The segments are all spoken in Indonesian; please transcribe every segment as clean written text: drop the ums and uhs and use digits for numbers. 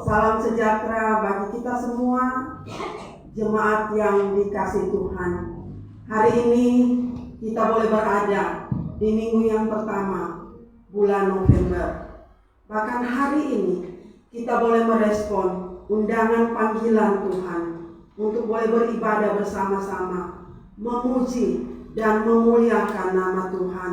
Salam sejahtera bagi kita semua, jemaat yang dikasihi Tuhan. Hari ini kita boleh berada di minggu yang pertama bulan November. Bahkan hari ini kita boleh merespon undangan panggilan Tuhan untuk boleh beribadah bersama-sama, memuji dan memuliakan nama Tuhan.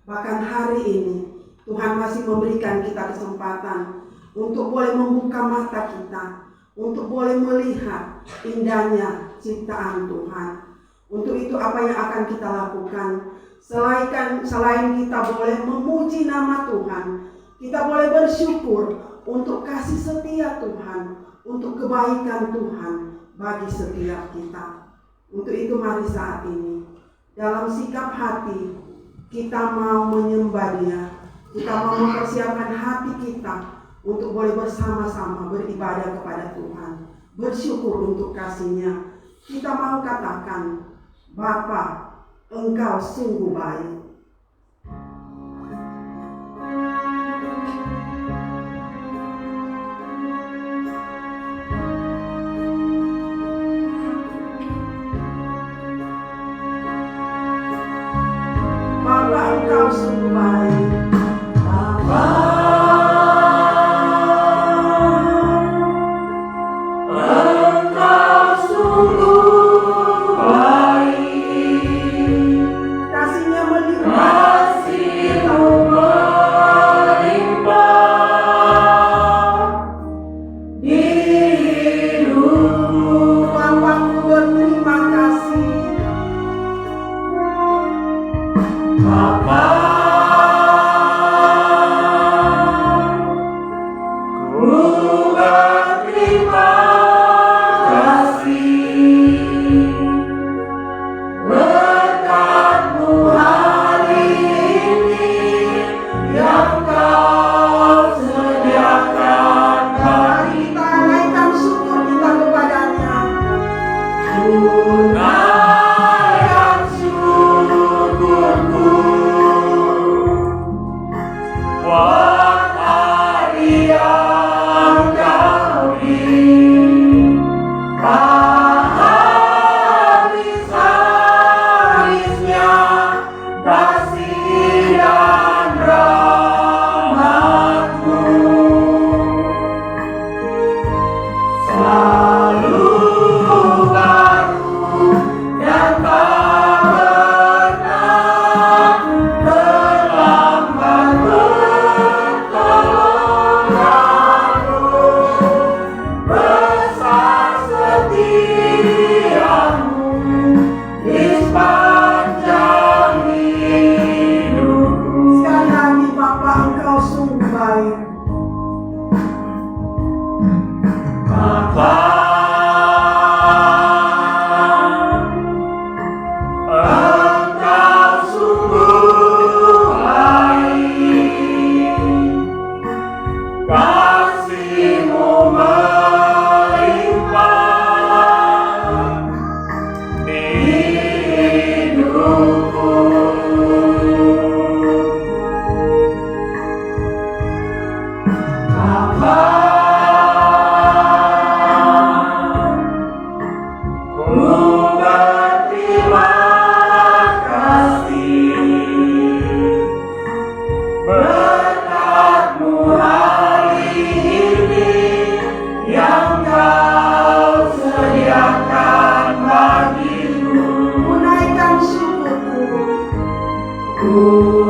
Bahkan hari ini Tuhan masih memberikan kita kesempatan untuk boleh membuka mata kita, untuk boleh melihat indahnya ciptaan Tuhan. Untuk itu apa yang akan kita lakukan? Selain kita boleh memuji nama Tuhan, kita boleh bersyukur untuk kasih setia Tuhan, untuk kebaikan Tuhan bagi setiap kita. Untuk itu mari saat ini dalam sikap hati kita mau menyembah Dia, kita mau mempersiapkan hati kita untuk boleh bersama-sama beribadah kepada Tuhan, bersyukur untuk kasih-Nya. Kita mau katakan, Bapa, Engkau sungguh baik. Bapa, Engkau sungguh baik. Bapa,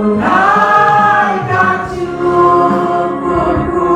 Tunaikan syukurku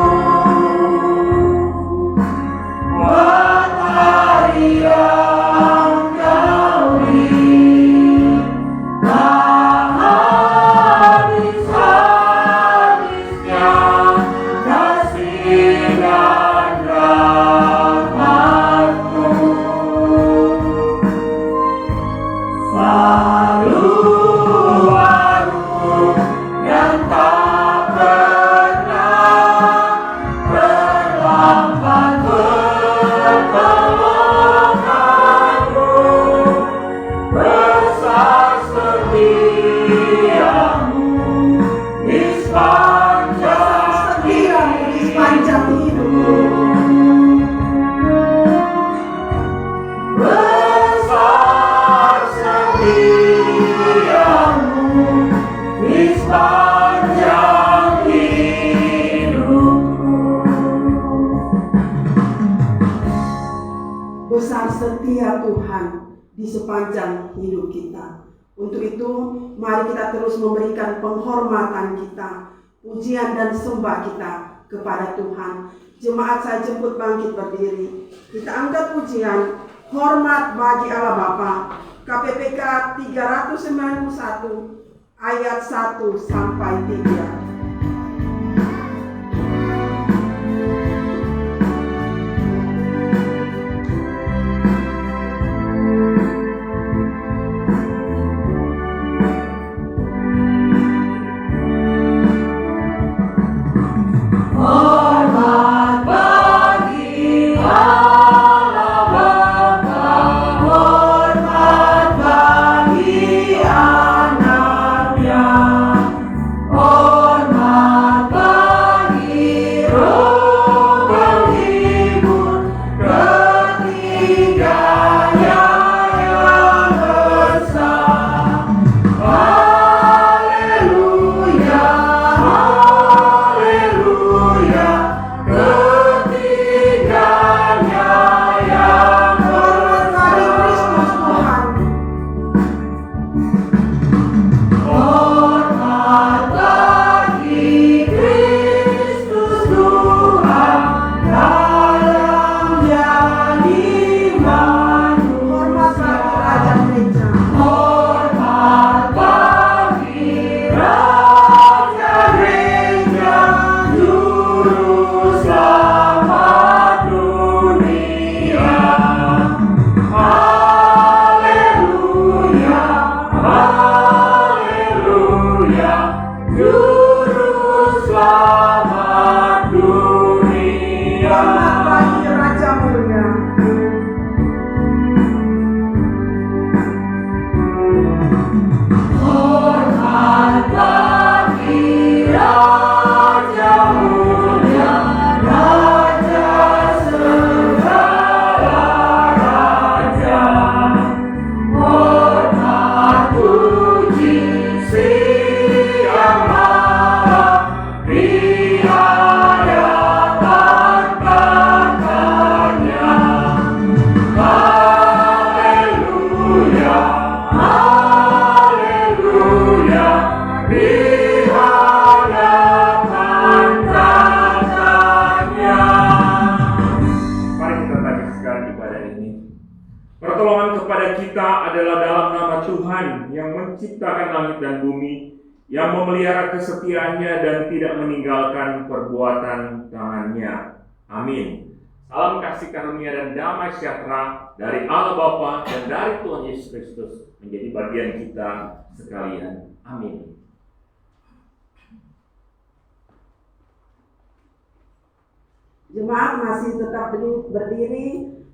besar setia Tuhan di sepanjang hidup kita. Untuk itu, mari kita terus memberikan penghormatan kita, pujian dan sembah kita kepada Tuhan. Jemaat saya jemput bangkit berdiri. Kita angkat pujian, hormat bagi Allah Bapa. KPPK 391 ayat 1 sampai 3. Menciptakan langit dan bumi, yang memelihara kesetiaannya dan tidak meninggalkan perbuatan tangannya. Amin. Salam kasih karunia dan damai sejahtera dari Allah Bapa dan dari Tuhan Yesus Kristus menjadi bagian kita sekalian. Amin. Jemaat masih tetap berdiri.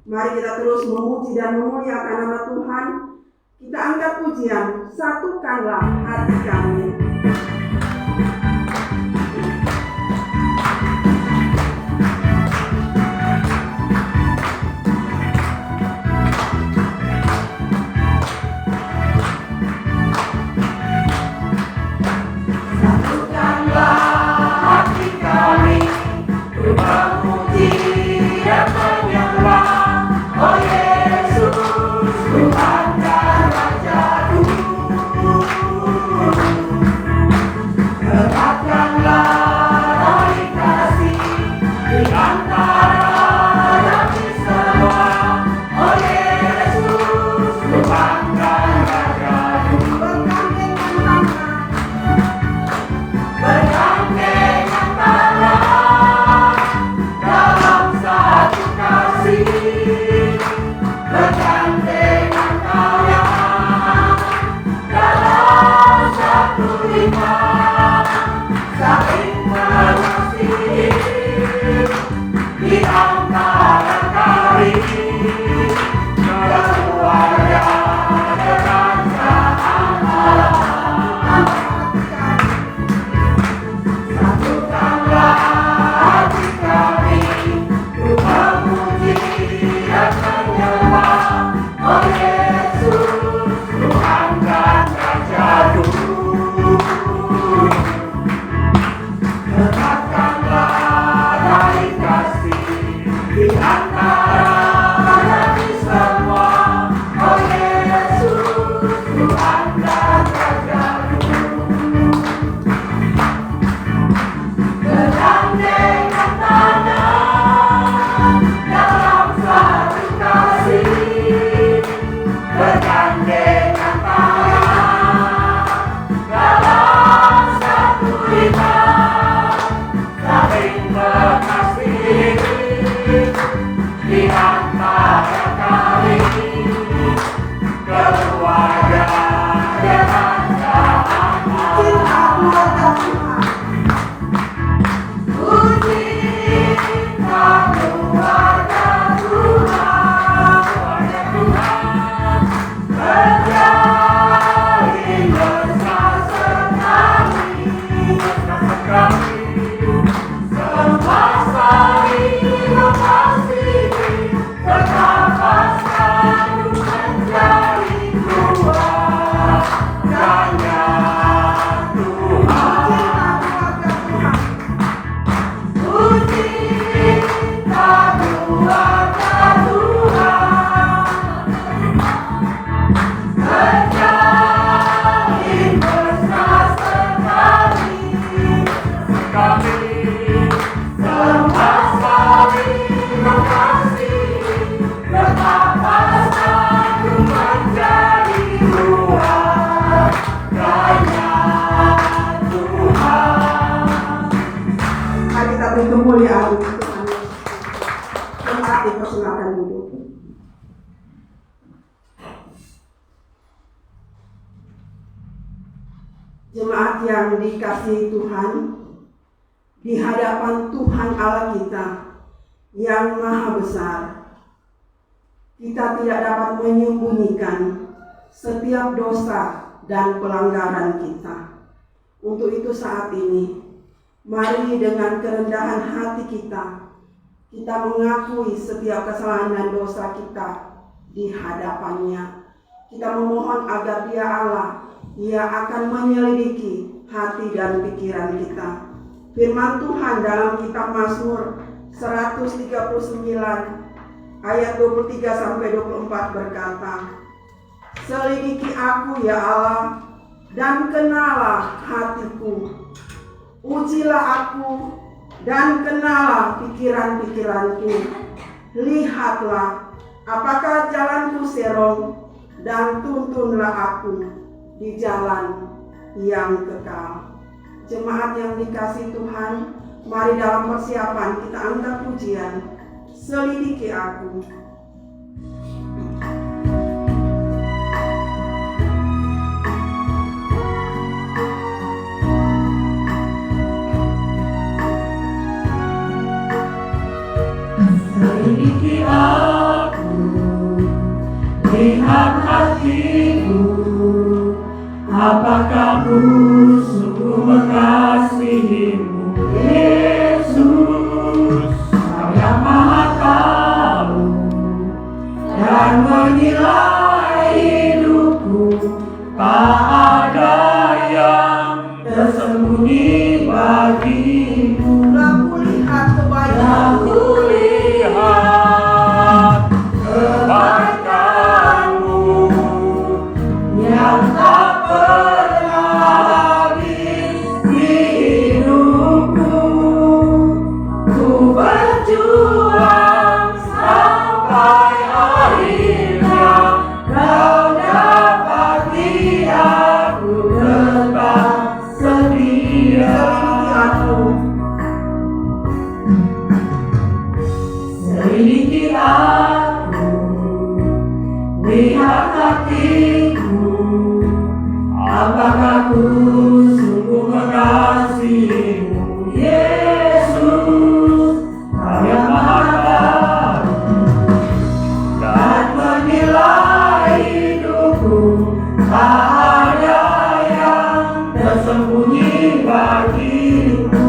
Mari kita terus memuji dan memuliakan nama Tuhan. Kita angkat pujian, satukanlah hati kami. Satukanlah hati kami, untuk memuji dan menyembah, oh Yesus, Tuhan dan Raja-Ku. Tuhan Yesus. Jemaat dipersilakan duduk. Jemaat yang dikasihi Tuhan, di hadapan Tuhan Allah kita yang Maha Besar, kita tidak dapat menyembunyikan setiap dosa dan pelanggaran kita. Untuk itu saat ini, mari dengan kerendahan hati kita mengakui setiap kesalahan dan dosa kita di hadapannya. Kita memohon agar Dia Allah, Ia akan menyelidiki hati dan pikiran kita. Firman Tuhan dalam kitab Mazmur 139 ayat 23 sampai 24 berkata, "Selidiki aku ya Allah, dan kenalah hatiku. Ujilah aku dan kenalah pikiran-pikiranku. Lihatlah apakah jalanku serong, dan tuntunlah aku di jalan yang kekal." Jemaat yang dikasihi Tuhan, mari dalam persiapan kita angkat pujian, "Selidiki aku." Selidiki aku, lihat hatiku, apakah ku sungguh mengasihimu, Yesus. Kau yang Maha Tahu dan menilai hidupku, tak ada yang tersembunyi bagimu. Aku lihat kebaikan, kebaikanmu yang tak pernah habis di hidupku. Ku berjuang sampai akhirnya, Kau dapati aku tetap setia. Selidiki aku, lihat hatiku, apakah ku sungguh mengasihimu, Yesus. Kau yang Maha Tahu dan menilai hidupku, tak ada yang tersembunyi bagimu.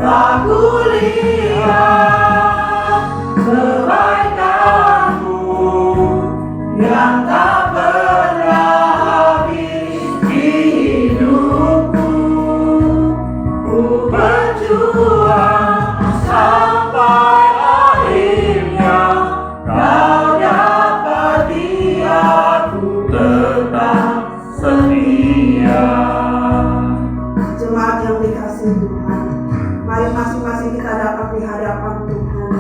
Aku lihat kebaikanmu yang tak pernah habis di hidupku. Ku berjuang sampai akhirnya, Kau dapati aku tetap setia. Jemaat yang dikasihi Tuhan, mari masing-masing kita datang di hadapan Tuhan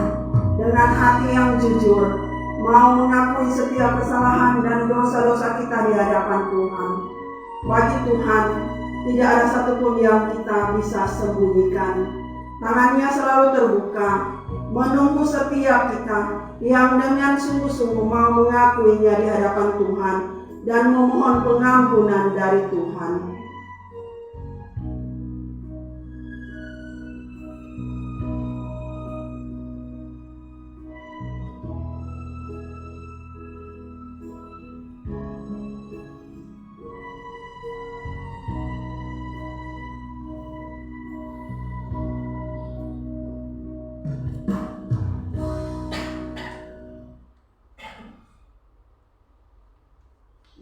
dengan hati yang jujur, mau mengakui setiap kesalahan dan dosa-dosa kita di hadapan Tuhan. Bagi Tuhan, tidak ada satupun yang kita bisa sembunyikan. Tangannya selalu terbuka, menunggu setiap kita yang dengan sungguh-sungguh mau mengakuinya di hadapan Tuhan dan memohon pengampunan dari Tuhan.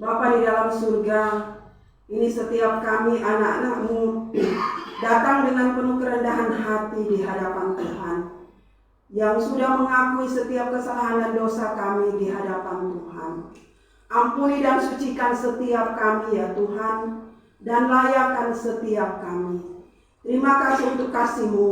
Bapa di dalam surga, ini setiap kami anak-anak-Mu datang dengan penuh kerendahan hati di hadapan Tuhan, yang sudah mengakui setiap kesalahan dan dosa kami di hadapan Tuhan. Ampuni dan sucikan setiap kami ya Tuhan, dan layakan setiap kami. Terima kasih untuk kasih-Mu,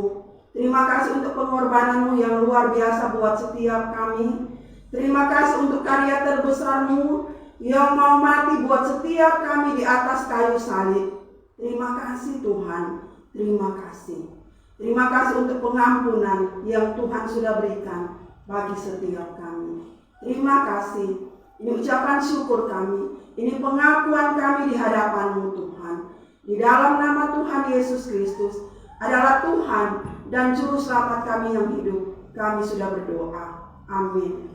terima kasih untuk pengorbanan-Mu yang luar biasa buat setiap kami. Terima kasih untuk karya terbesar-Mu yang mau mati buat setiap kami di atas kayu salib. Terima kasih Tuhan, terima kasih. Terima kasih untuk pengampunan yang Tuhan sudah berikan bagi setiap kami. Terima kasih. Ini ucapan syukur kami. Ini pengakuan kami di hadapan-Mu Tuhan. Di dalam nama Tuhan Yesus Kristus adalah Tuhan dan Juru Selamat kami yang hidup. Kami sudah berdoa. Amin.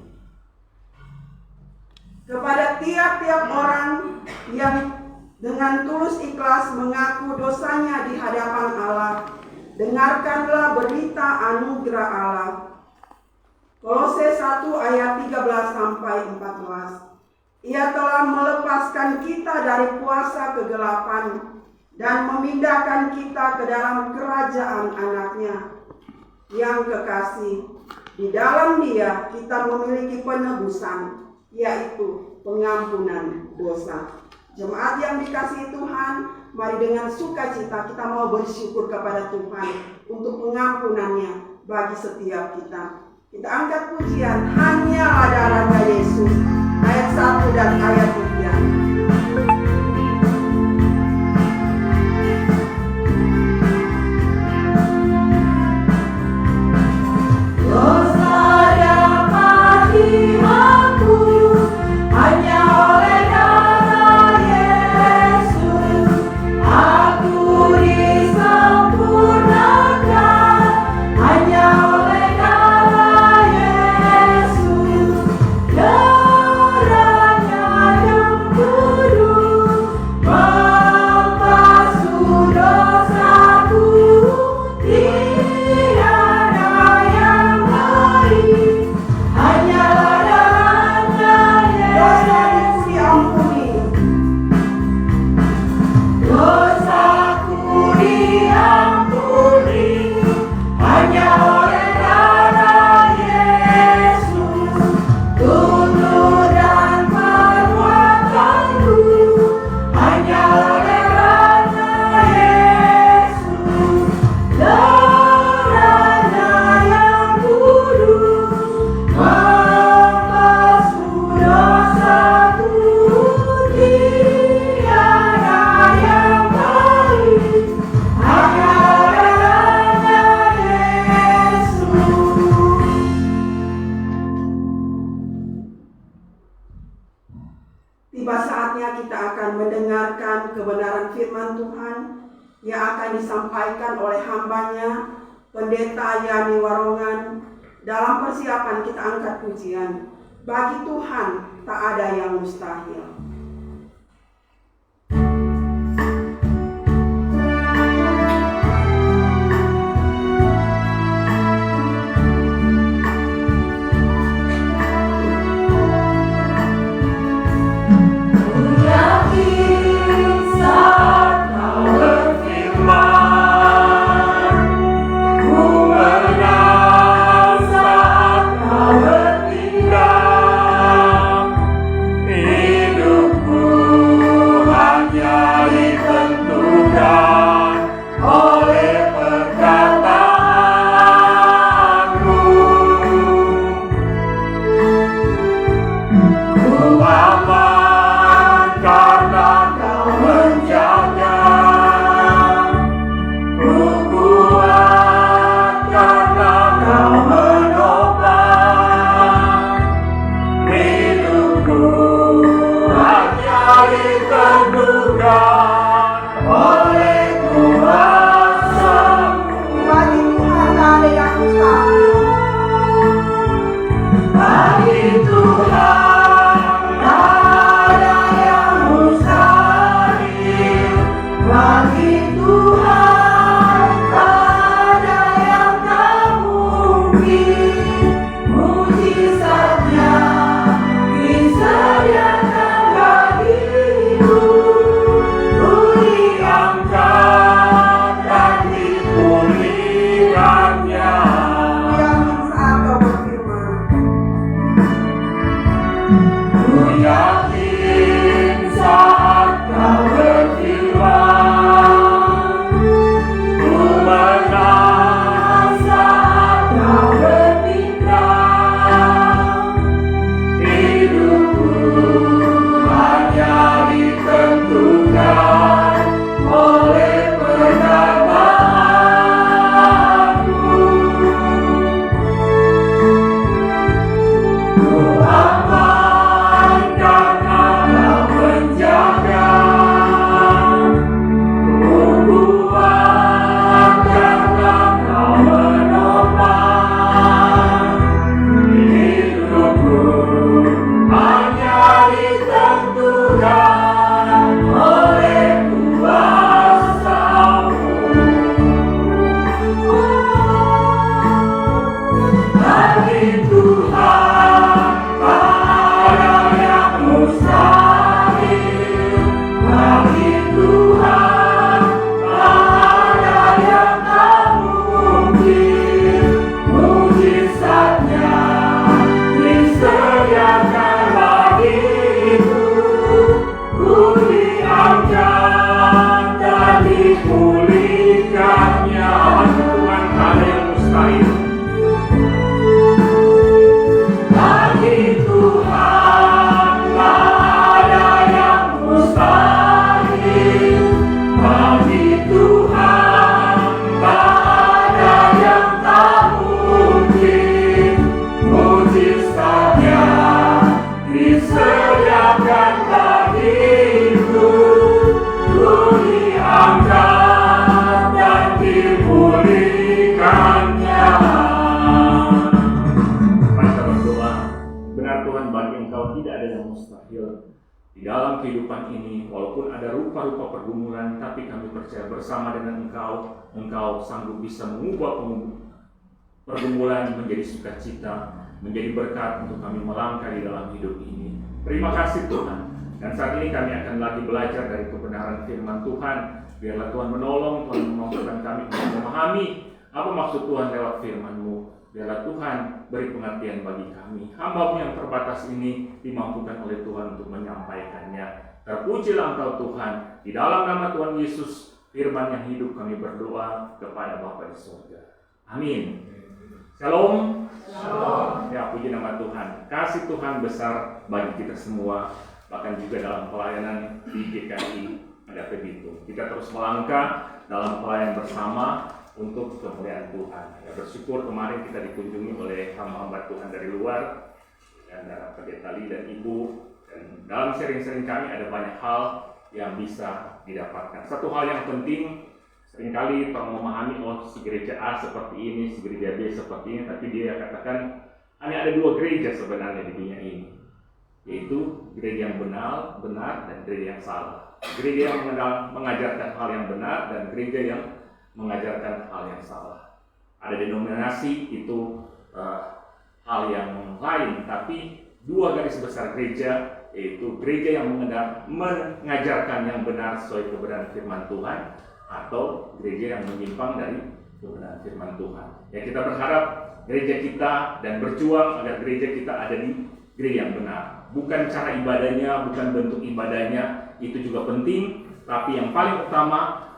Kepada tiap-tiap orang yang dengan tulus ikhlas mengaku dosanya di hadapan Allah, dengarkanlah berita anugerah Allah. Kolose 1 ayat 13-14. Ia telah melepaskan kita dari kuasa kegelapan dan memindahkan kita ke dalam kerajaan anaknya yang kekasih. Di dalam Dia kita memiliki penebusan, yaitu pengampunan dosa. Jemaat yang dikasihi Tuhan, mari dengan sukacita kita mau bersyukur kepada Tuhan untuk pengampunannya bagi setiap kita. Kita angkat pujian, hanyalah darah Yesus, ayat 1 dan ayat 3. Tiba saatnya kita akan mendengarkan kebenaran firman Tuhan yang akan disampaikan oleh hambanya, Pendeta Yani Warongan. Dalam persiapan kita angkat pujian, bagi Tuhan tak ada yang mustahil. Ku menang saat kau berfirman. dalam kehidupan ini, walaupun ada rupa-rupa pergumulan, tapi kami percaya bersama dengan Engkau sanggup bisa mengubah pergumulan menjadi sukacita, menjadi berkat untuk kami melangkah di dalam hidup ini. Terima kasih Tuhan. Dan saat ini kami akan lagi belajar dari kebenaran firman Tuhan. Biarlah Tuhan menolong, Tuhan memampukan kami untuk memahami apa maksud Tuhan lewat firman-Mu. Biarlah Tuhan beri pengertian bagi kami. Hamba-Mu yang terbatas ini dimampukan oleh Tuhan untuk menyampaikannya. Terpujilah Engkau Tuhan. Di dalam nama Tuhan Yesus, firman yang hidup kami berdoa kepada Bapa di surga. Amin. Shalom. Shalom. Ya, puji nama Tuhan. Kasih Tuhan besar bagi kita semua. Bahkan juga dalam pelayanan di GKI ada begitu. Kita terus melangkah dalam pelayanan bersama untuk kemuliaan Tuhan. Ya, bersyukur kemarin kita dikunjungi oleh hamba-hamba Tuhan dari luar, dan Pendeta Lee dan Ibu. Dan dalam sharing-sharing kami ada banyak hal yang bisa didapatkan. Satu hal yang penting, seringkali orang memahami, oh si gereja A seperti ini, si gereja B seperti ini, tapi dia katakan hanya ada dua gereja sebenarnya di dunia ini, yaitu gereja yang benar dan gereja yang salah. Gereja yang mengajarkan hal yang benar dan gereja yang mengajarkan hal yang salah. Ada denominasi itu hal yang lain, tapi dua garis besar gereja, yaitu gereja yang mengajarkan yang benar sesuai kebenaran firman Tuhan, atau gereja yang menyimpang dari kebenaran firman Tuhan. Ya, kita berharap gereja kita dan berjuang agar gereja kita ada di gereja yang benar. Bukan cara ibadahnya, bukan bentuk ibadahnya, itu juga penting, tapi yang paling utama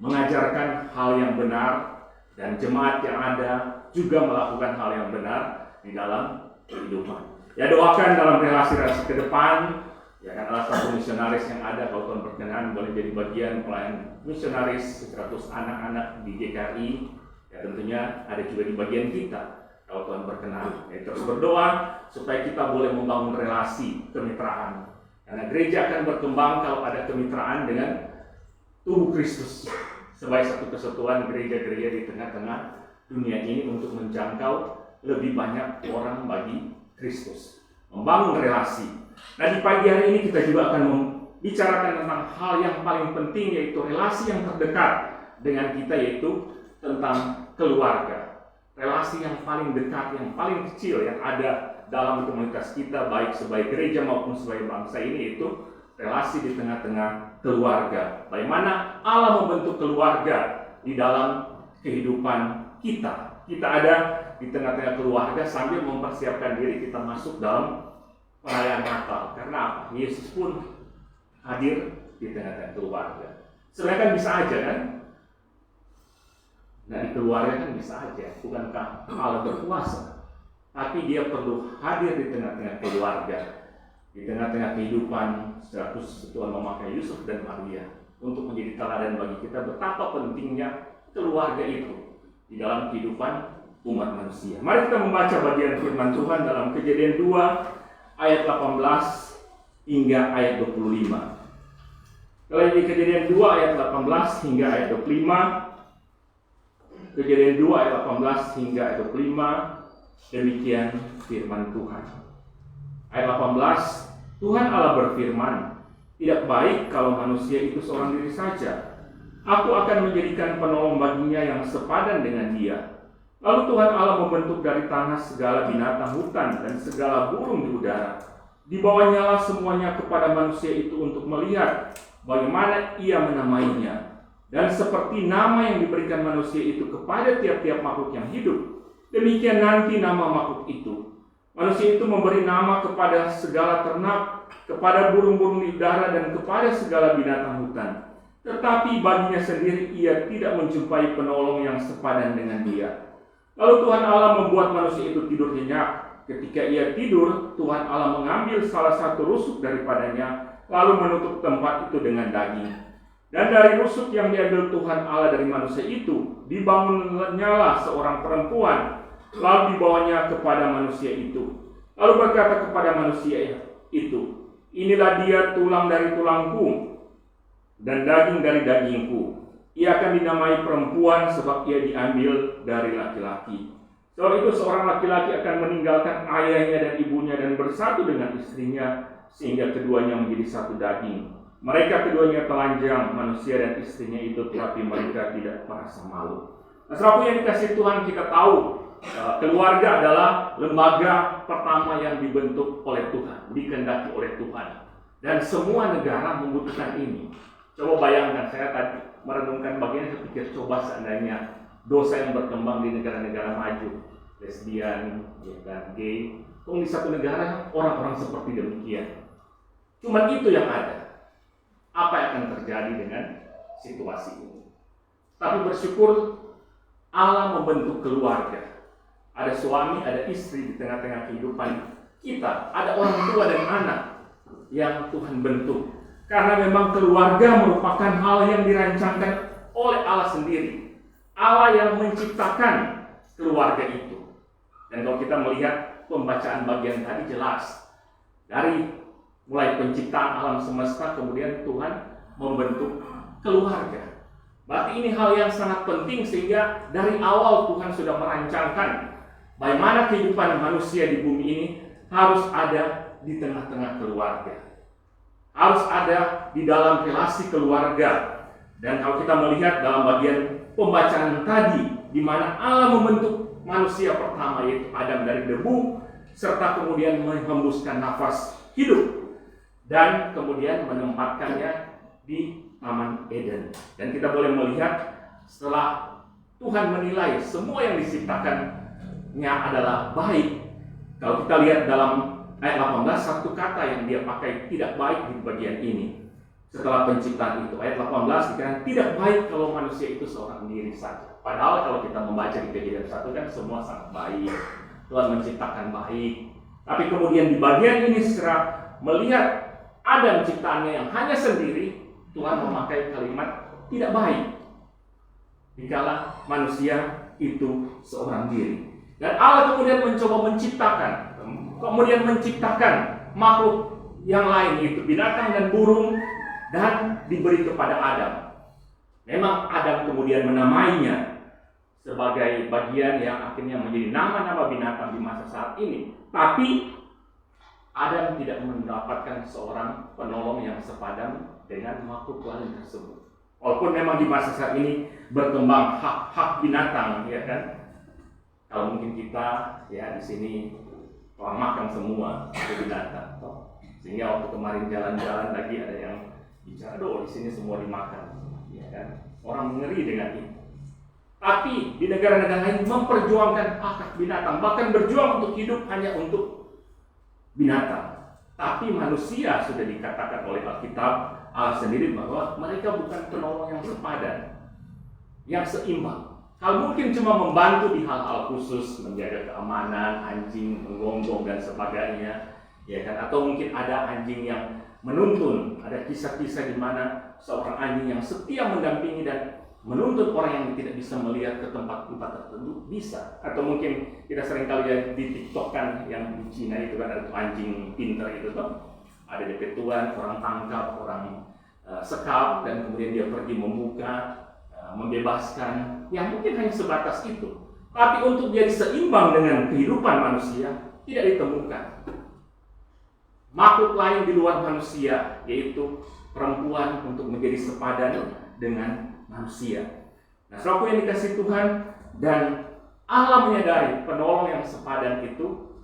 mengajarkan hal yang benar, dan jemaat yang ada juga melakukan hal yang benar di dalam kehidupan. Ya, doakan dalam relasi-relasi ke depan, ya kan, salah satu misionaris yang ada, kalau Tuhan berkenan boleh jadi bagian pelayan misionaris 100 anak-anak di GKI. Ya, tentunya ada juga di bagian kita, kalau Tuhan berkenan. Ya, terus berdoa supaya kita boleh membangun relasi kemitraan. Karena gereja akan berkembang kalau ada kemitraan dengan tubuh Kristus sebagai satu kesatuan gereja-gereja di tengah-tengah dunia ini untuk menjangkau lebih banyak orang bagi Kristus, membangun relasi. Nah, di pagi hari ini kita juga akan membicarakan tentang hal yang paling penting, yaitu relasi yang terdekat dengan kita, yaitu tentang keluarga. Relasi yang paling dekat, yang paling kecil yang ada dalam komunitas kita, baik sebagai gereja maupun sebagai bangsa ini, yaitu relasi di tengah-tengah keluarga. Bagaimana Allah membentuk keluarga di dalam kehidupan kita. Kita ada di tengah-tengah keluarga sambil mempersiapkan diri kita masuk dalam perayaan Natal. Karena apa? Yesus pun hadir di tengah-tengah keluarga. Sebenarnya kan bisa aja kan? Nah, di keluarga kan bisa aja. Bukankah Allah berkuasa? Tapi dia perlu hadir di tengah-tengah keluarga. Di tengah-tengah kehidupan, status Tuhan memakai Yusuf dan Maria untuk menjadi teladan bagi kita betapa pentingnya keluarga itu di dalam kehidupan umat manusia. Mari kita membaca bagian firman Tuhan dalam Kejadian 2 ayat 18 hingga ayat 25. Kalau di Kejadian 2 ayat 18 hingga ayat 25, Kejadian 2 ayat 18 hingga ayat 25, demikian firman Tuhan. Ayat 18, Tuhan Allah berfirman, tidak baik kalau manusia itu seorang diri saja. Aku akan menjadikan penolong baginya yang sepadan dengan dia. Lalu Tuhan Allah membentuk dari tanah segala binatang hutan dan segala burung di udara. Dibawanyalah semuanya kepada manusia itu untuk melihat bagaimana ia menamainya. Dan seperti nama yang diberikan manusia itu kepada tiap-tiap makhluk yang hidup, demikian nanti nama makhluk itu. Manusia itu memberi nama kepada segala ternak, kepada burung-burung di udara, dan kepada segala binatang hutan. Tetapi baginya sendiri ia tidak menjumpai penolong yang sepadan dengan dia. Lalu Tuhan Allah membuat manusia itu tidur nyenyak. Ketika ia tidur, Tuhan Allah mengambil salah satu rusuk daripadanya, lalu menutup tempat itu dengan daging. Dan dari rusuk yang diambil Tuhan Allah dari manusia itu, dibangunnyalah seorang perempuan, lalu dibawanya kepada manusia itu. Lalu berkata kepada manusia itu, inilah dia tulang dari tulangku dan daging dari dagingku. Ia akan dinamai perempuan sebab ia diambil dari laki-laki. Sebab itu seorang laki-laki akan meninggalkan ayahnya dan ibunya dan bersatu dengan istrinya, sehingga keduanya menjadi satu daging. Mereka keduanya telanjang, manusia dan istrinya itu, tetapi mereka tidak merasa malu. Nah, saudaraku yang dikasihi Tuhan, kita tahu keluarga adalah lembaga pertama yang dibentuk oleh Tuhan, dikehendaki oleh Tuhan. Dan semua negara membutuhkan ini. Coba bayangkan, saya tadi merenungkan bagian, saya pikir coba seandainya dosa yang berkembang di negara-negara maju, lesbian, ya kan, gay, di satu negara orang-orang seperti demikian. Cuman itu yang ada. Apa yang akan terjadi dengan situasi ini? Tapi bersyukur Allah membentuk keluarga. Ada suami, ada istri di tengah-tengah kehidupan kita. Ada orang tua dan anak yang Tuhan bentuk. Karena memang keluarga merupakan hal yang dirancangkan oleh Allah sendiri. Allah yang menciptakan keluarga itu. Dan kalau kita melihat pembacaan bagian tadi jelas. Dari mulai penciptaan alam semesta, kemudian Tuhan membentuk keluarga. Berarti ini hal yang sangat penting, sehingga dari awal Tuhan sudah merancangkan bagaimana kehidupan manusia di bumi ini harus ada di tengah-tengah keluarga. Harus ada di dalam relasi keluarga. Dan kalau kita melihat dalam bagian pembacaan tadi, di mana Allah membentuk manusia pertama, yaitu Adam dari debu, serta kemudian menghembuskan nafas hidup, dan kemudian menempatkannya di Taman Eden. Dan kita boleh melihat setelah Tuhan menilai semua yang diciptakannya adalah baik. Kalau kita lihat dalam ayat 18, satu kata yang dia pakai tidak baik di bagian ini. Setelah penciptaan itu, ayat 18 dikatakan tidak baik kalau manusia itu seorang diri saja. Padahal kalau kita membaca di Kejadian 1 kan semua sangat baik. Tuhan menciptakan baik. Tapi kemudian di bagian ini secara melihat Adam ciptaannya yang hanya sendiri, Tuhan memakai kalimat tidak baik dikala manusia itu seorang diri. Dan Allah kemudian mencoba menciptakan makhluk yang lain, yaitu binatang dan burung, dan diberi kepada Adam. Memang Adam kemudian menamainya sebagai bagian yang akhirnya menjadi nama-nama binatang di masa saat ini. Tapi Adam tidak mendapatkan seorang penolong yang sepadan dengan makhluk lain tersebut. Walaupun memang di masa saat ini berkembang hak-hak binatang, ya kan? Kalau mungkin kita ya di sini orang makan semua itu binatang, sehingga waktu kemarin jalan-jalan lagi ada yang bicara, di sini semua dimakan, ya kan? Orang mengeri dengan ini. Tapi di negara-negara lain memperjuangkan hak binatang, bahkan berjuang untuk hidup hanya untuk binatang. Tapi manusia sudah dikatakan oleh Alkitab Allah sendiri bahwa mereka bukan penolong yang sepadan, yang seimbang. Kalau mungkin cuma membantu di hal-hal khusus, menjaga keamanan, anjing menggonggong dan sebagainya, ya kan? Atau mungkin ada anjing yang menuntun, ada kisah-kisah di mana seorang anjing yang setia mendampingi dan menuntut orang yang tidak bisa melihat ke tempat-tempat tertentu bisa. Atau mungkin kita sering kali ya di TikTok kan, yang di Cina itu kan ada anjing pintar itu tuh, ada DP Tuan, orang tangkap, orang sekap, dan kemudian dia pergi membuka, membebaskan. Ya mungkin hanya sebatas itu. Tapi untuk jadi seimbang dengan kehidupan manusia tidak ditemukan. Makhluk lain di luar manusia, yaitu perempuan, untuk menjadi sepadan dengan manusia. Nah, saudaraku yang dikasihi Tuhan, dan Allah menyadari penolong yang sepadan itu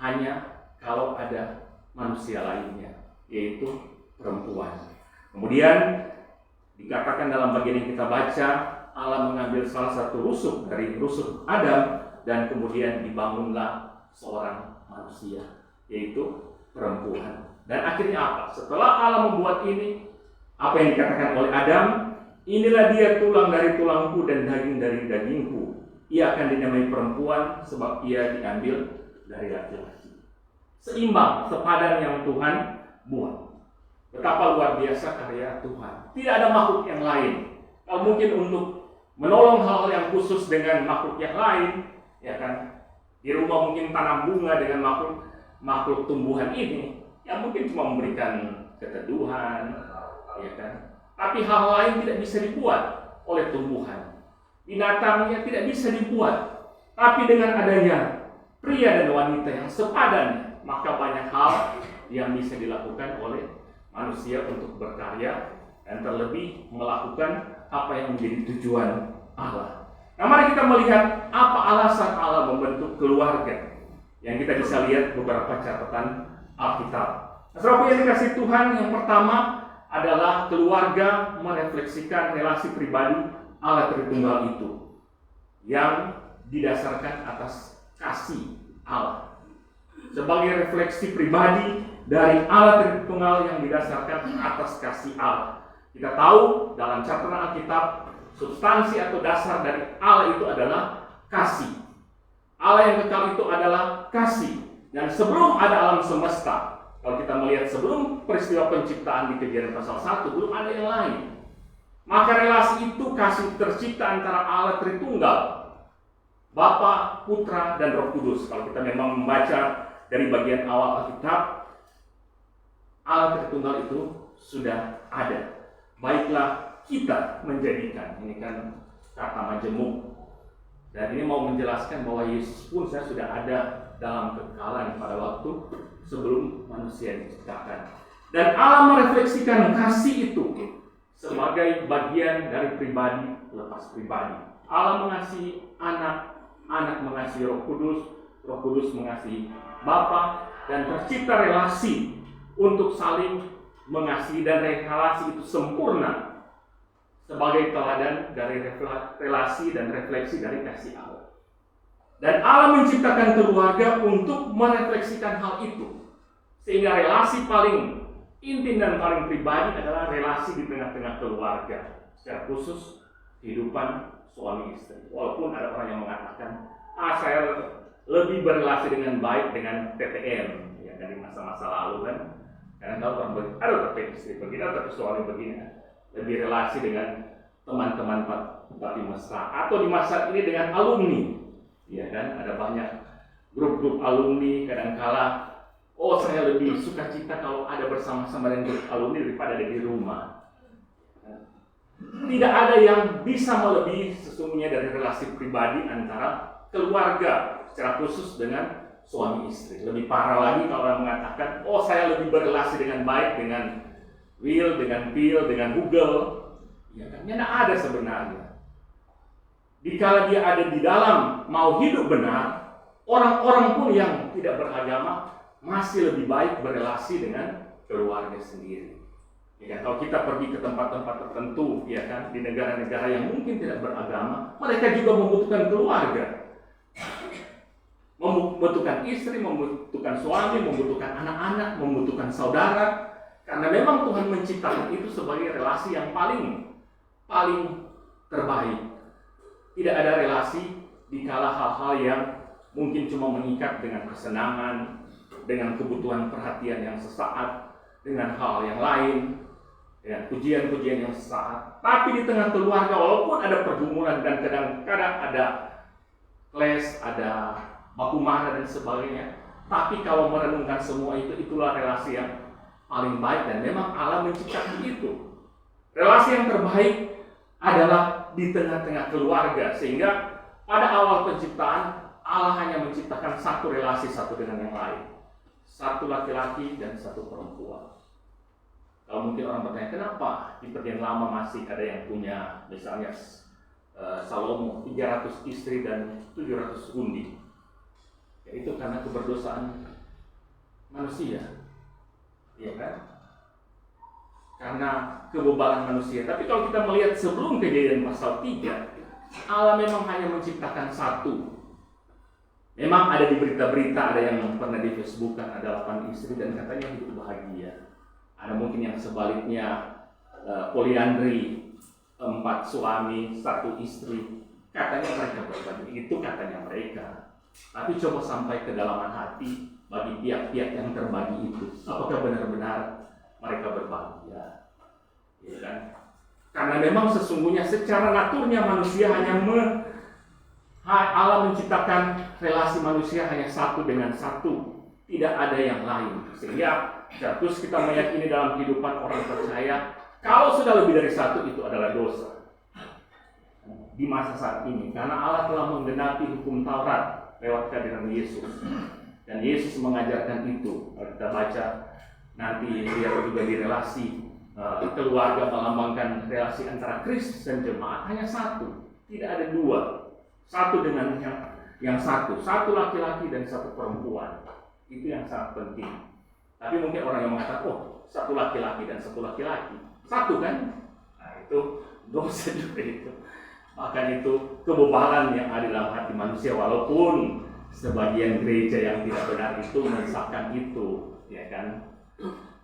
hanya kalau ada manusia lainnya, yaitu perempuan. Kemudian dikatakan dalam bagian yang kita baca, Allah mengambil salah satu rusuk dari rusuk Adam, dan kemudian dibangunlah seorang manusia, yaitu perempuan. Dan akhirnya apa? Setelah Allah membuat ini, apa yang dikatakan oleh Adam? Inilah dia tulang dari tulangku dan daging dari dagingku. Ia akan dinamai perempuan sebab ia diambil dari laki-laki. Seimbang, sepadan yang Tuhan buat. Betapa luar biasa karya Tuhan. Tidak ada makhluk yang lain. Kalau mungkin untuk menolong hal-hal yang khusus dengan makhluk yang lain, ya kan? Di rumah mungkin tanam bunga dengan makhluk tumbuhan ini, yang mungkin cuma memberikan keteduhan, ya kan? Tapi hal lain tidak bisa dibuat oleh tumbuhan. Binatangnya tidak bisa dibuat. Tapi dengan adanya pria dan wanita yang sepadan, maka banyak hal yang bisa dilakukan oleh manusia untuk berkarya dan terlebih melakukan apa yang menjadi tujuan Allah. Nah, mari kita melihat apa alasan Allah membentuk keluarga yang kita bisa lihat beberapa catatan Alkitab. Nah, saudara yang dikasih Tuhan, yang pertama adalah keluarga merefleksikan relasi pribadi Allah Tritunggal itu yang didasarkan atas kasih Allah. Sebagai refleksi pribadi dari Allah Tritunggal yang didasarkan atas kasih Allah. Kita tahu dalam catatan Alkitab, substansi atau dasar dari Allah itu adalah kasih. Allah yang kekal itu adalah kasih. Dan sebelum ada alam semesta, kalau kita melihat sebelum peristiwa penciptaan di Kejadian pasal 1, belum ada yang lain. Maka relasi itu kasih tercipta antara Allah Tritunggal, Bapa, Putra, dan Roh Kudus. Kalau kita memang membaca dari bagian awal Alkitab, Allah Tritunggal itu sudah ada. Baiklah kita menjadikan, ini kan kata majemuk. Dan ini mau menjelaskan bahwa Yesus pun sudah ada dalam kekekalan pada waktu sebelum manusia diciptakan. Dan Allah merefleksikan kasih itu sebagai bagian dari pribadi lepas pribadi. Allah mengasihi anak, anak mengasihi Roh Kudus mengasihi Bapa, dan tercipta relasi untuk saling mengasihi, dan relasi itu sempurna sebagai teladan dari relasi dan refleksi dari kasih Allah. Dan Allah menciptakan keluarga untuk merefleksikan hal itu, sehingga relasi paling intim dan paling pribadi adalah relasi di tengah-tengah keluarga, secara khusus kehidupan suami istri. Walaupun ada orang yang mengatakan, saya lebih berrelasi dengan baik dengan TTM, ya, dari masa-masa lalu kan. Karena kalau orang begini, tapi istri begini, tapi suami begini, lebih relasi dengan teman-teman Bupati Mesra, atau di masa ini dengan alumni, ya kan, ada banyak grup-grup alumni. Kadangkala, saya lebih suka cita kalau ada bersama-sama dengan grup alumni daripada ada di rumah. Tidak ada yang bisa melebihi sesungguhnya dari relasi pribadi antara keluarga, secara khusus dengan suami istri. Lebih parah lagi kalau orang mengatakan, saya lebih berrelasi dengan baik dengan Will, dengan Bill, dengan Google. Ya kan, tidak ada sebenarnya. Dikala dia ada di dalam mau hidup benar, orang-orang pun yang tidak beragama masih lebih baik berrelasi dengan keluarga sendiri. Ya kan, kalau kita pergi ke tempat-tempat tertentu, ya kan, di negara-negara yang mungkin tidak beragama, mereka juga membutuhkan keluarga. Membutuhkan istri, membutuhkan suami, membutuhkan anak-anak, membutuhkan saudara. Karena memang Tuhan menciptakan itu sebagai relasi yang paling terbaik. Tidak ada relasi dikala hal-hal yang mungkin cuma mengikat dengan kesenangan, dengan kebutuhan perhatian yang sesaat, dengan hal yang lain, dengan pujian-pujian yang sesaat. Tapi di tengah keluarga, walaupun ada pergumulan dan kadang-kadang ada clash, ada baku marah dan sebagainya, tapi kalau merenungkan semua itu, itulah relasi yang paling baik, dan memang Allah menciptakan itu. Relasi yang terbaik adalah di tengah-tengah keluarga, sehingga pada awal penciptaan Allah hanya menciptakan satu relasi satu dengan yang lain, satu laki-laki dan satu perempuan. Kalau mungkin orang bertanya, kenapa di Perjanjian Lama masih ada yang punya, misalnya Salomo 300 istri dan 700 undi? Itu karena keberdosaan manusia, ya kan? Karena kebebalan manusia. Tapi kalau kita melihat sebelum Kejadian pasal 3, Allah memang hanya menciptakan satu. Memang ada di berita-berita, ada yang pernah di Facebookan, ada 8 istri dan katanya hidup bahagia. Ada mungkin yang sebaliknya, poliandri, 4 suami, 1 istri. Katanya mereka berbagi, itu katanya mereka. Tapi coba sampai ke dalaman hati bagi pihak-pihak yang terbagi itu, apakah benar-benar mereka berbahagia? Ya kan? Karena memang sesungguhnya secara naturnya manusia Allah menciptakan relasi manusia hanya satu dengan satu, tidak ada yang lain. Sehingga terus kita meyakini dalam kehidupan orang percaya, kalau sudah lebih dari satu itu adalah dosa di masa saat ini, karena Allah telah menggenapi hukum Taurat lewat kehadiran Yesus. Dan Yesus mengajarkan itu. Kalau kita baca nanti lihat juga di relasi keluarga melambangkan relasi antara Kristus dan jemaat hanya satu, tidak ada dua. Satu dengan yang satu laki-laki dan satu perempuan. Itu yang sangat penting. Tapi mungkin orang yang mengatakan, oh, satu laki-laki dan satu laki-laki. Satu kan? Nah, itu dosa juga itu. Maka itu kebobalan yang ada dalam hati manusia, walaupun sebagian gereja yang tidak benar itu mensahkan itu, ya kan?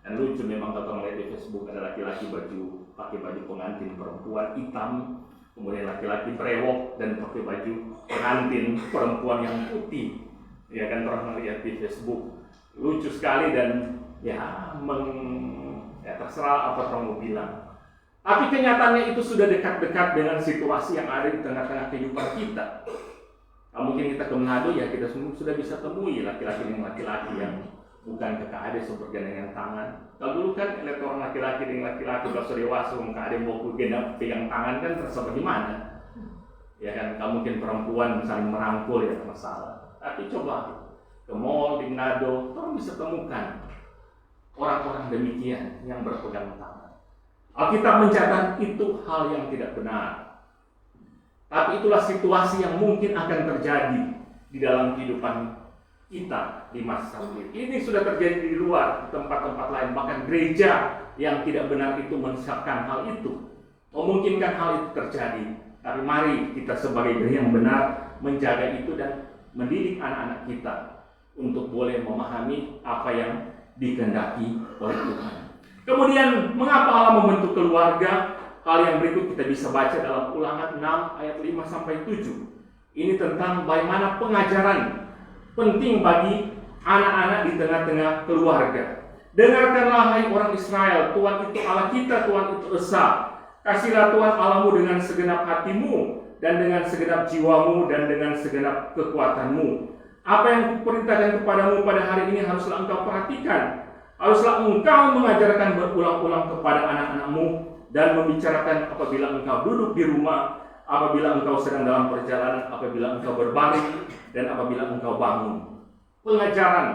Dan lucu memang kalau melihat di Facebook ada laki-laki pakai baju pengantin perempuan hitam, kemudian laki-laki brewok dan pakai baju pengantin perempuan yang putih, ya kan, orang melihat di Facebook. Lucu sekali dan ya terserah apa orang mau bilang. Tapi kenyataannya itu sudah dekat-dekat dengan situasi yang ada di tengah-tengah kehidupan kita. Nah, mungkin kita ke Manado ya kita sudah bisa temui laki-laki dengan laki-laki yang bukan KKAD bergandengan tangan. Kalau dulu kan lihat orang laki-laki dengan laki-laki kalau sudah dewasa KKAD mau pegang tangan kan terasa bagaimana? Ya kan, kalau mungkin perempuan saling merangkul ya masalah. Tapi coba ke mall di Manado, orang bisa temukan orang-orang demikian yang berpegang tangan. Alkitab mencatat itu hal yang tidak benar. Tapi itulah situasi yang mungkin akan terjadi di dalam kehidupan kita di masa ini. Ini sudah terjadi di luar, di tempat-tempat lain. Bahkan gereja yang tidak benar itu mensahkan hal itu, memungkinkan hal itu terjadi. Tapi mari kita sebagai gereja yang benar menjaga itu dan mendidik anak-anak kita untuk boleh memahami apa yang dikehendaki oleh Tuhan. Kemudian mengapa Allah membentuk keluarga? Hal yang berikut kita bisa baca dalam Ulangan 6 ayat 5-7. Ini tentang bagaimana pengajaran penting bagi anak-anak di tengah-tengah keluarga. Dengarkanlah hai orang Israel, Tuhan itu Allah kita, Tuhan itu Esa. Kasihlah Tuhan Allahmu dengan segenap hatimu dan dengan segenap jiwamu dan dengan segenap kekuatanmu. Apa yang kuperintahkan kepadamu pada hari ini haruslah engkau perhatikan. Haruslah engkau mengajarkan berulang-ulang kepada anak-anakmu dan membicarakan apabila engkau duduk di rumah, apabila engkau sedang dalam perjalanan, apabila engkau berbaring, dan apabila engkau bangun. Pengajaran.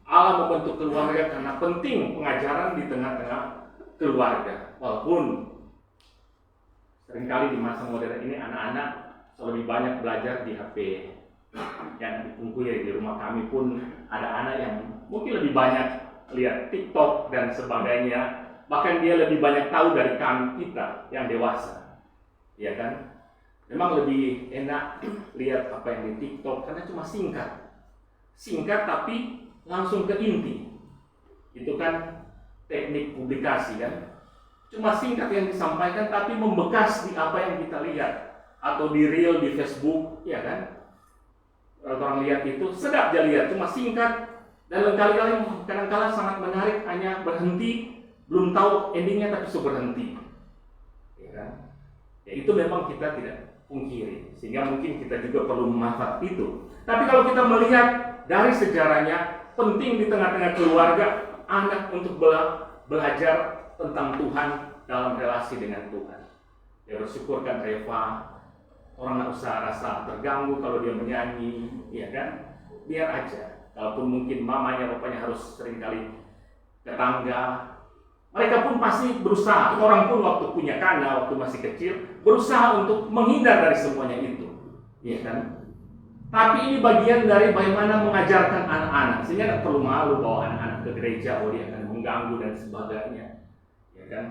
Allah membentuk keluarga karena penting pengajaran di tengah-tengah keluarga. Walaupun seringkali di masa modern ini anak-anak lebih banyak belajar di HP. Yang dikumpuli di rumah kami pun ada anak yang mungkin lebih banyak lihat TikTok dan sebagainya. Bahkan dia lebih banyak tahu dari kita yang dewasa, ya kan? Memang lebih enak lihat apa yang di TikTok karena cuma singkat tapi langsung ke inti. Itu kan teknik publikasi kan? Cuma singkat yang disampaikan tapi membekas di apa yang kita lihat atau di reel di Facebook, ya kan? Kalau orang lihat itu sedap dia lihat, cuma singkat dan kadang-kadang sangat menarik, hanya berhenti, belum tahu endingnya tapi sudah berhenti, ya kan? Ya itu memang kita tidak pungkiri, sehingga mungkin kita juga perlu memanfaat itu. Tapi kalau kita melihat dari sejarahnya, penting di tengah-tengah keluarga anak untuk belajar tentang Tuhan dalam relasi dengan Tuhan. Ya bersyukurkan Reva. Orang nggak usah rasa terganggu kalau dia menyanyi, ya kan? Biar aja. Kalaupun mungkin mamanya, bapaknya harus seringkali ke tangga, mereka pun pasti berusaha. Orang pun waktu punya kana, waktu masih kecil, berusaha untuk menghindar dari semuanya itu, ya kan? Tapi ini bagian dari bagaimana mengajarkan anak-anak, sehingga tidak perlu malu bawa anak-anak ke gereja, dia akan mengganggu dan sebagainya, ya kan?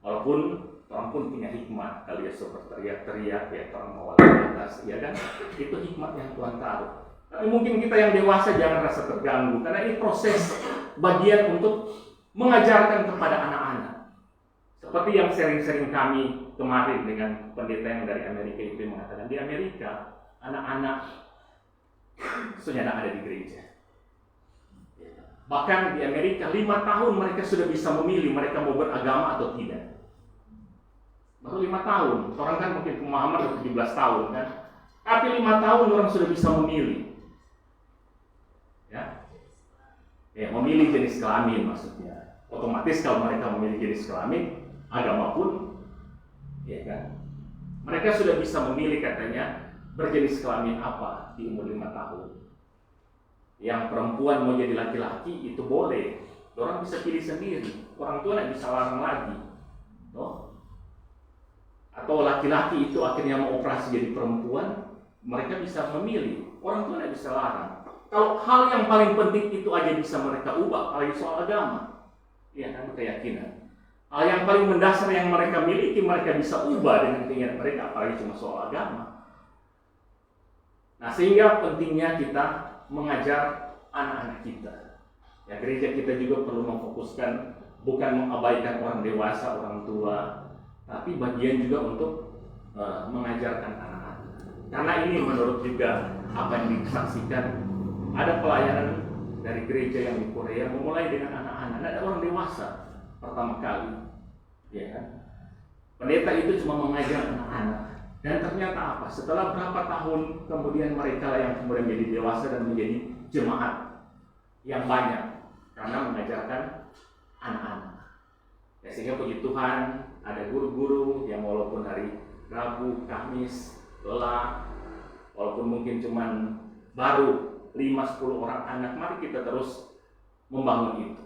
Walaupun orang pun punya hikmat, kali ya super teriak-teriak ya orang mau ke atas, ya kan? Itu hikmat yang Tuhan taruh. Tapi mungkin kita yang dewasa jangan rasa terganggu, karena ini proses bagian untuk mengajarkan kepada anak-anak. Seperti yang sering-sering kami kemarin dengan pendeta yang dari Amerika itu mengatakan, di Amerika anak-anak sudah ada di gereja. Bahkan di Amerika 5 tahun mereka sudah bisa memilih mereka mau beragama atau tidak. Baru 5 tahun, orang kan mungkin pemahaman 17 tahun kan. Tapi 5 tahun orang sudah bisa memilih. Ya, memilih jenis kelamin maksudnya. Otomatis kalau mereka memilih jenis kelamin, agama pun, ya kan. Mereka sudah bisa memilih katanya berjenis kelamin apa di umur 5 tahun. Yang perempuan mau jadi laki-laki itu boleh. Orang bisa pilih sendiri. Orang tua tidak bisa larang lagi. No? Atau laki-laki itu akhirnya mau operasi jadi perempuan, mereka bisa memilih. Orang tua tidak bisa larang. Kalau hal yang paling penting itu aja bisa mereka ubah, apalagi soal agama. Ya kan, keyakinan. Hal yang paling mendasar yang mereka miliki, mereka bisa ubah dengan keinginan mereka, apalagi cuma soal agama. Nah, sehingga pentingnya kita mengajar anak-anak kita. Ya, gereja kita juga perlu memfokuskan, bukan mengabaikan orang dewasa, orang tua, tapi bagian juga untuk mengajarkan anak-anak. Karena ini menurut juga apa yang disaksikan, ada pelayanan dari gereja yang di Korea memulai dengan anak-anak, ada orang dewasa pertama kali, ya kan? Pendeta itu cuma mengajar anak-anak. Dan ternyata apa? Setelah berapa tahun kemudian mereka yang kemudian menjadi dewasa dan menjadi jemaat yang banyak karena mengajarkan anak-anak. Ya, sehingga puji Tuhan ada guru-guru yang walaupun hari Rabu, Kamis, lelah, walaupun mungkin cuman baru 5-10 orang anak, mari kita terus membangun itu.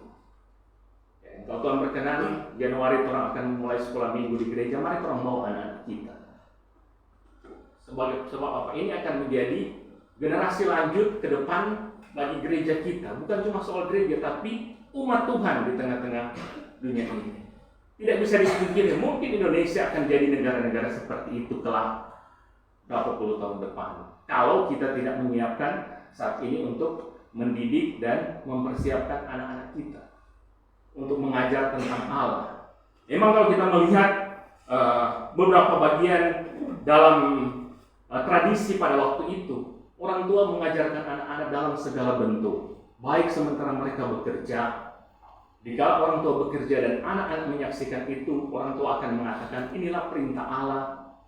Ya, kalau Tuhan berkenan, Januari orang akan mulai sekolah minggu di gereja, mari orang bawa anak-anak kita. Sebab apa? Ini akan menjadi generasi lanjut ke depan bagi gereja kita. Bukan cuma soal gereja, tapi umat Tuhan di tengah-tengah dunia ini. Tidak bisa dipungkiri, mungkin Indonesia akan jadi negara-negara seperti itu kelak berapa puluh tahun depan. Kalau kita tidak menyiapkan saat ini untuk mendidik dan mempersiapkan anak-anak kita untuk mengajar tentang Allah. Memang kalau kita melihat beberapa bagian dalam tradisi pada waktu itu, orang tua mengajarkan anak-anak dalam segala bentuk, baik sementara mereka bekerja. Jika orang tua bekerja dan anak-anak menyaksikan itu, orang tua akan mengatakan, inilah perintah Allah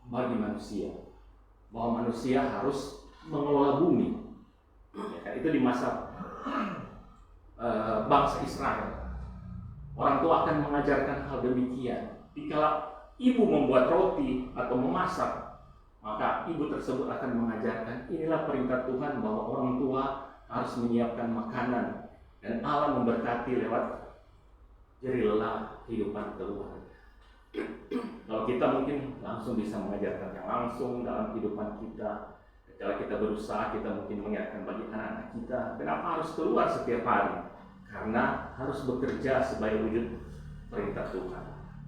bagi manusia, bahwa manusia harus mengelola bumi. Ya kan? Itu di masa bangsa Israel. Orang tua akan mengajarkan hal demikian. Jika ibu membuat roti atau memasak, maka ibu tersebut akan mengajarkan, inilah perintah Tuhan bahwa orang tua harus menyiapkan makanan dan Allah memberkati lewat jerih lelah kehidupan keluarga. Kalau kita mungkin langsung bisa mengajarkan yang langsung dalam kehidupan kita. Kalau kita berusaha, kita mungkin mengingatkan bagi anak-anak kita, kenapa harus keluar setiap hari? Karena harus bekerja sebagai wujud perintah Tuhan.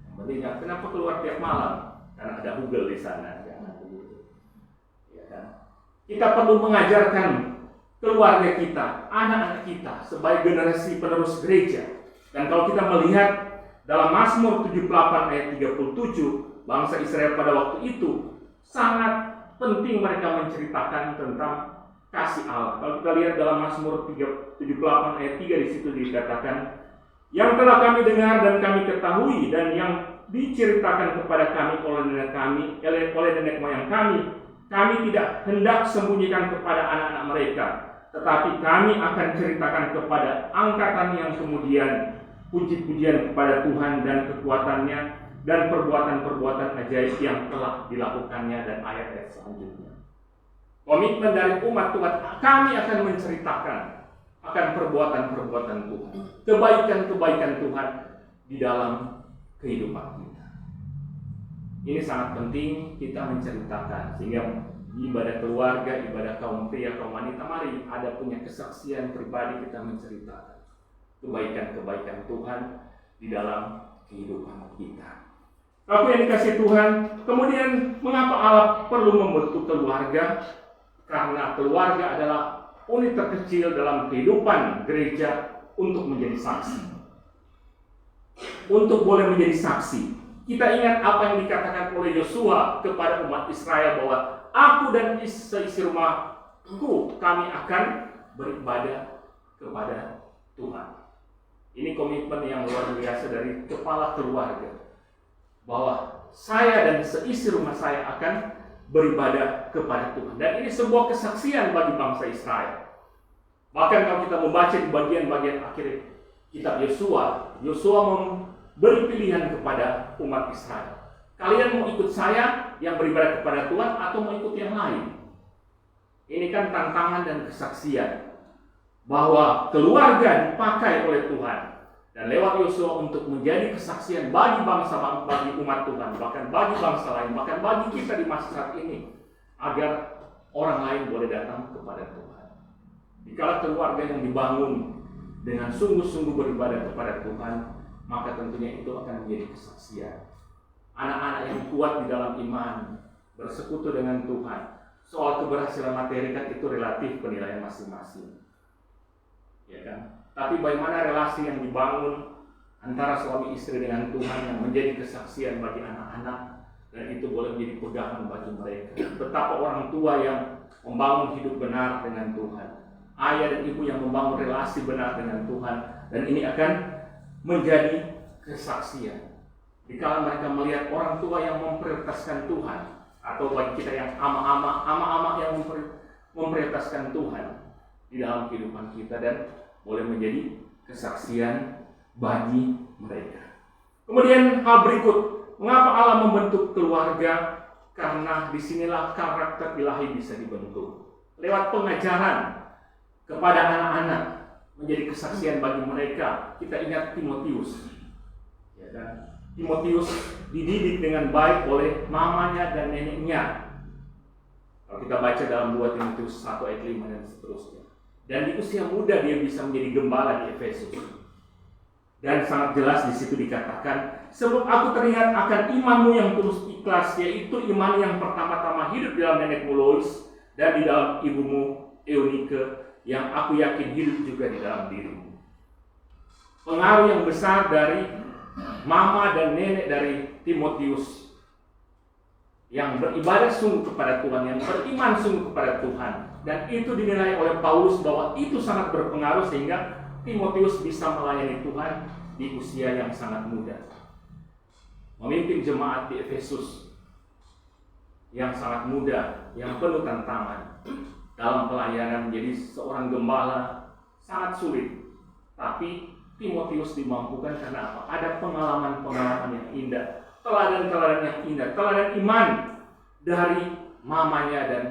Yang penting, kenapa keluar tiap malam? Karena ada Google di sana. Kita perlu mengajarkan keluarga kita, anak-anak kita sebagai generasi penerus gereja. Dan kalau kita melihat dalam Mazmur 78 ayat 37, bangsa Israel pada waktu itu sangat penting mereka menceritakan tentang kasih Allah. Kalau kita lihat dalam Mazmur 78 ayat 3, di situ dikatakan, yang telah kami dengar dan kami ketahui dan yang diceritakan kepada kami oleh nenek moyang kami tidak hendak sembunyikan kepada anak-anak mereka, tetapi kami akan ceritakan kepada angkatan yang kemudian puji-pujian kepada Tuhan dan kekuatannya dan perbuatan-perbuatan ajaib yang telah dilakukannya. Dan ayat-ayat selanjutnya, komitmen dari umat Tuhan, kami akan menceritakan akan perbuatan-perbuatan Tuhan, kebaikan-kebaikan Tuhan di dalam kehidupan kita. Ini sangat penting kita menceritakan, sehingga ibadah keluarga, ibadah kaum pria, kaum wanita, mari ada punya kesaksian pribadi, kita menceritakan kebaikan-kebaikan Tuhan di dalam kehidupan kita. Aku yang dikasih Tuhan, kemudian mengapa Allah perlu membentuk keluarga? Karena keluarga adalah unit terkecil dalam kehidupan gereja untuk menjadi saksi. Untuk boleh menjadi saksi. Kita ingat apa yang dikatakan oleh Yosua kepada umat Israel bahwa aku dan seisi rumahku kami akan beribadah kepada Tuhan. Ini komitmen yang luar biasa dari kepala keluarga, bahwa saya dan seisi rumah saya akan beribadah kepada Tuhan. Dan ini sebuah kesaksian bagi bangsa Israel. Bahkan kalau kita membaca di bagian-bagian akhir kitab Yosua memberi pilihan kepada umat Israel. Kalian mau ikut saya yang beribadah kepada Tuhan atau mau ikut yang lain? Ini kan tantangan dan kesaksian. bahwa keluarga dipakai oleh Tuhan dan lewat Yosua untuk menjadi kesaksian bagi bangsa, bagi umat Tuhan, bahkan bagi bangsa lain, bahkan bagi kita di masa saat ini, agar orang lain boleh datang kepada Tuhan. Dikala keluarga yang dibangun dengan sungguh-sungguh beribadah kepada Tuhan, maka tentunya itu akan menjadi kesaksian. Anak-anak yang kuat di dalam iman, bersekutu dengan Tuhan. Soal keberhasilan materi kan itu relatif penilaian masing-masing, ya kan? Tapi bagaimana relasi yang dibangun antara suami istri dengan Tuhan yang menjadi kesaksian bagi anak-anak, dan itu boleh menjadi pegangan bagi mereka. Betapa orang tua yang membangun hidup benar dengan Tuhan, ayah dan ibu yang membangun relasi benar dengan Tuhan, dan ini akan menjadi kesaksian. Dikala mereka melihat orang tua yang memprioritaskan Tuhan, atau bagi kita yang ama-ama yang memprioritaskan Tuhan di dalam kehidupan kita, dan boleh menjadi kesaksian bagi mereka. Kemudian hal berikut, mengapa Allah membentuk keluarga? Karena disinilah karakter ilahi bisa dibentuk. Lewat pengajaran kepada anak-anak, menjadi kesaksian bagi mereka. Kita ingat Timotius, ya kan? Timotius dididik dengan baik oleh mamanya dan neneknya. Kalau kita baca dalam 2 Timotius 1 ayat 5 dan seterusnya. Dan di usia muda dia bisa menjadi gembala di Efesus. Dan sangat jelas di situ dikatakan, sebab aku teringat akan imanmu yang tulus ikhlas, yaitu iman yang pertama-tama hidup di dalam nenekmu Lois dan di dalam ibumu Eunike, yang aku yakin hidup juga di dalam dirimu. Pengaruh yang besar dari mama dan nenek dari Timotius yang beribadah sungguh kepada Tuhan, yang beriman sungguh kepada Tuhan, dan itu dinilai oleh Paulus bahwa itu sangat berpengaruh sehingga Timotius bisa melayani Tuhan di usia yang sangat muda, memimpin jemaat di Efesus yang sangat muda, yang penuh tantangan dalam pelayanan. Menjadi seorang gembala sangat sulit, tapi Timotius dimampukan karena apa? Ada pengalaman-pengalaman yang indah, teladan-teladan yang indah, teladan iman dari mamanya dan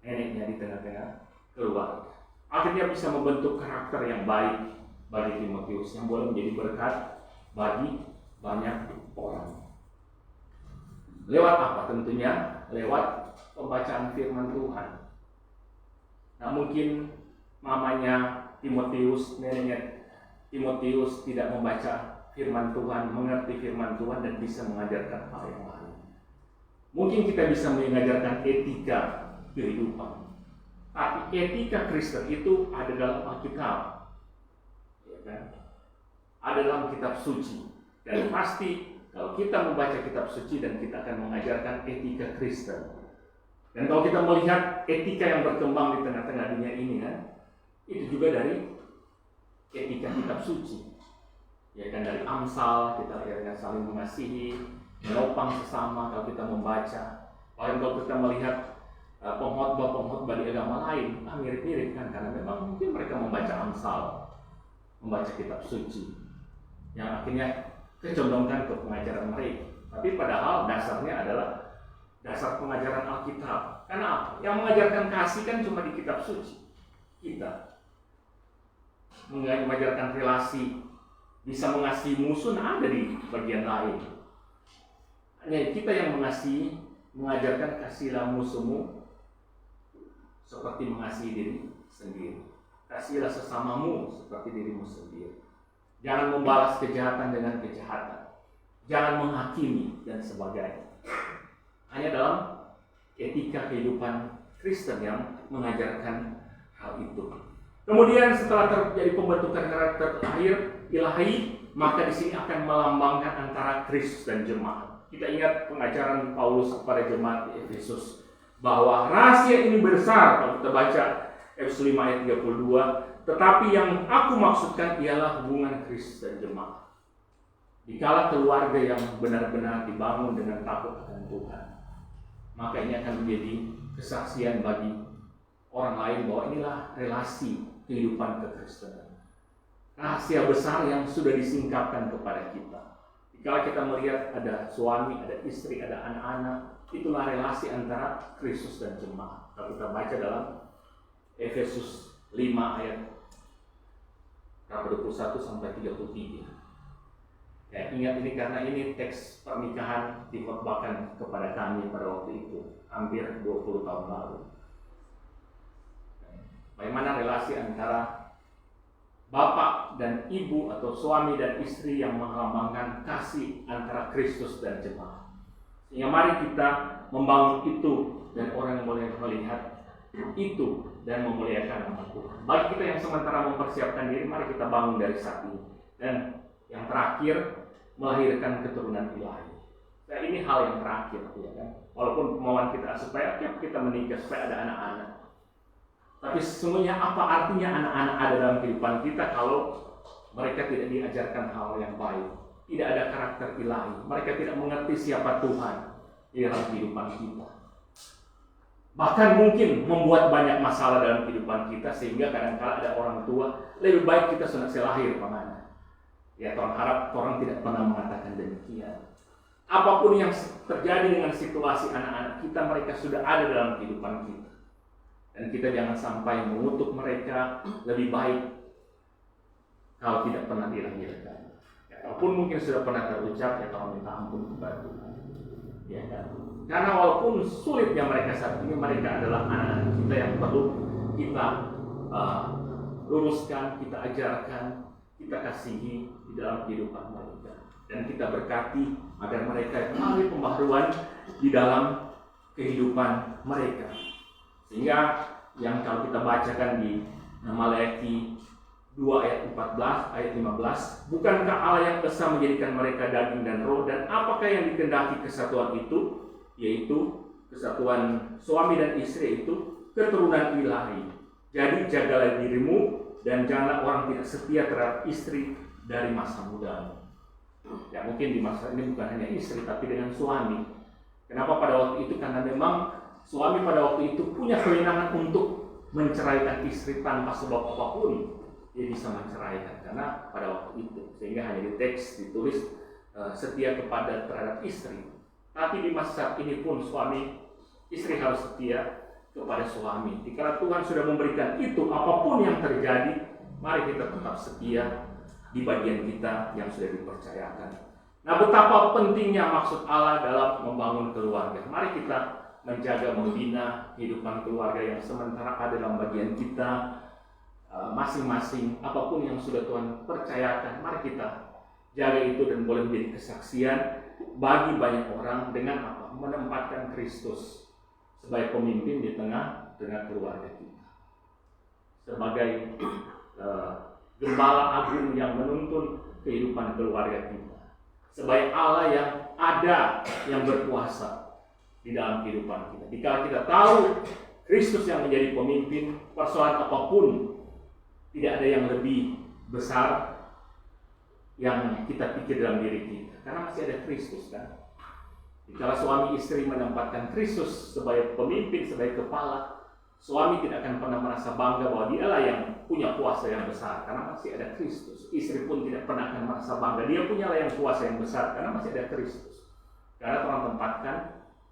neneknya di tengah-tengah keluarga. Akhirnya bisa membentuk karakter yang baik bagi Timotius yang boleh menjadi berkat bagi banyak orang. Lewat apa? Tentunya lewat pembacaan firman Tuhan. Nah, mungkin mamanya Timotius, neneknya Timotius tidak membaca firman Tuhan, mengerti firman Tuhan, dan bisa mengajarkan hal yang lain. Mungkin kita bisa mengajarkan etika kehidupan, tapi etika Kristen itu ada dalam Alkitab, ya kan? Ada dalam kitab suci, dan pasti kalau kita membaca kitab suci dan kita akan mengajarkan etika Kristen. Dan kalau kita melihat etika yang berkembang di tengah-tengah dunia ini, kan, itu juga dari etika kitab suci, ya kan, dari Amsal kita lihat saling mengasihi, menopang sesama kalau kita membaca. Bahkan kalau kita melihat pengkhotbah di agama lain, mirip-mirip kan, karena memang mungkin mereka membaca Amsal, membaca kitab suci, yang akhirnya kecondongan ke pengajaran mereka. Tapi padahal dasarnya adalah dasar pengajaran Alkitab. Karena apa? Yang mengajarkan kasih kan cuma di kitab suci. Kita mengajarkan relasi, bisa mengasihi musuh, ada di bagian lain. Hanya kita yang mengasihi, mengajarkan kasihilah musuhmu seperti mengasihi diri sendiri. Kasihilah sesamamu seperti dirimu sendiri. Jangan membalas kejahatan dengan kejahatan. Jangan menghakimi dan sebagainya. Hanya dalam etika kehidupan Kristen yang mengajarkan hal itu. Kemudian setelah terjadi pembentukan karakter ilahi, maka di sini akan melambangkan antara Kristus dan jemaat. Kita ingat pengajaran Paulus kepada jemaat di Efesus bahwa rahasia ini besar. Kalau kita baca Efesus 5 ayat 32, tetapi yang aku maksudkan ialah hubungan Kristus dan jemaat. Dikala keluarga yang benar-benar dibangun dengan takut akan Tuhan, maka ini akan menjadi kesaksian bagi orang lain bahwa inilah relasi kehidupan kekristenan. Rahasia besar yang sudah disingkapkan kepada kita. Jika kita melihat ada suami, ada istri, ada anak-anak, itulah relasi antara Kristus dan jemaat. Kalau kita baca dalam Efesus 5 ayat berapa 21 sampai 33. Ya, ingat ini karena ini teks pernikahan dikhotbahkan kepada kami pada waktu itu, hampir 20 tahun lalu. Bagaimana relasi antara bapak dan ibu atau suami dan istri yang melambangkan kasih antara Kristus dan jemaat. Sehingga mari kita membangun itu dan orang yang boleh melihat itu dan memuliakan nama Tuhan. Bagi kita yang sementara mempersiapkan diri, mari kita bangun dari saat ini. Dan yang terakhir, melahirkan keturunan ilahi. Nah, ini hal yang terakhir, ya kan? Walaupun kemauan kita supaya kita menikah, supaya ada anak-anak. Tapi sesungguhnya apa artinya anak-anak ada dalam kehidupan kita kalau mereka tidak diajarkan hal yang baik, tidak ada karakter ilahi, mereka tidak mengerti siapa Tuhan di dalam kehidupan kita. Bahkan mungkin membuat banyak masalah dalam kehidupan kita sehingga kadang-kala ada orang tua lebih baik kita sunat selahir pemana. Ya, Tuhan harap orang tidak pernah mengatakan demikian. Apapun yang terjadi dengan situasi anak-anak kita, mereka sudah ada dalam kehidupan kita. Dan kita jangan sampai mengutuk mereka, lebih baik kalau tidak pernah dilahirkan. Ya, walaupun mungkin sudah pernah terucap, ya Tuhan minta ampun kepada Tuhan. Ya kan? Karena walaupun sulitnya mereka saat ini, mereka adalah anak-anak kita yang perlu kita luruskan, kita ajarkan, kita kasihi di dalam kehidupan mereka. Dan kita berkati agar mereka melalui pembaharuan di dalam kehidupan mereka. Sehingga yang kalau kita bacakan di Maleakhi 2 ayat 14, ayat 15, bukankah Allah yang esa menjadikan mereka daging dan roh, dan apakah yang dikehendaki kesatuan itu, yaitu kesatuan suami dan istri itu, keturunan ilahi. Jadi jagalah dirimu dan janganlah orang tidak setia terhadap istri dari masa mudamu. Ya, mungkin di masa ini bukan hanya istri tapi dengan suami. Kenapa pada waktu itu? Karena memang suami pada waktu itu punya kewenangan untuk menceraikan istri tanpa sebab apapun. Dia bisa menceraikan karena pada waktu itu, sehingga hanya di teks ditulis setia terhadap istri. Tapi di masa ini pun istri harus setia kepada suami. Jika Tuhan sudah memberikan itu, apapun yang terjadi, mari kita tetap setia di bagian kita yang sudah dipercayakan. Nah, betapa pentingnya maksud Allah dalam membangun keluarga. Mari kita menjaga, membina kehidupan keluarga yang sementara ada dalam bagian kita masing-masing. Apapun yang sudah Tuhan percayakan, mari kita jaga itu dan boleh menjadi kesaksian bagi banyak orang dengan apa? Menempatkan Kristus sebagai pemimpin di tengah keluarga kita. Sebagai gembala agung yang menuntun kehidupan keluarga kita. Sebagai Allah yang ada, yang berkuasa di dalam kehidupan kita. Jika kita tahu Kristus yang menjadi pemimpin, persoalan apapun tidak ada yang lebih besar yang kita pikir dalam diri kita. Karena masih ada Kristus, kan? Jika suami istri menempatkan Kristus sebagai pemimpin, sebagai kepala, suami tidak akan pernah merasa bangga bahwa dialah yang punya kuasa yang besar, karena masih ada Kristus. Istri pun tidak pernah akan merasa bangga, dia punyalah yang kuasa yang besar, karena masih ada Kristus. Karena Tuhan tempatkan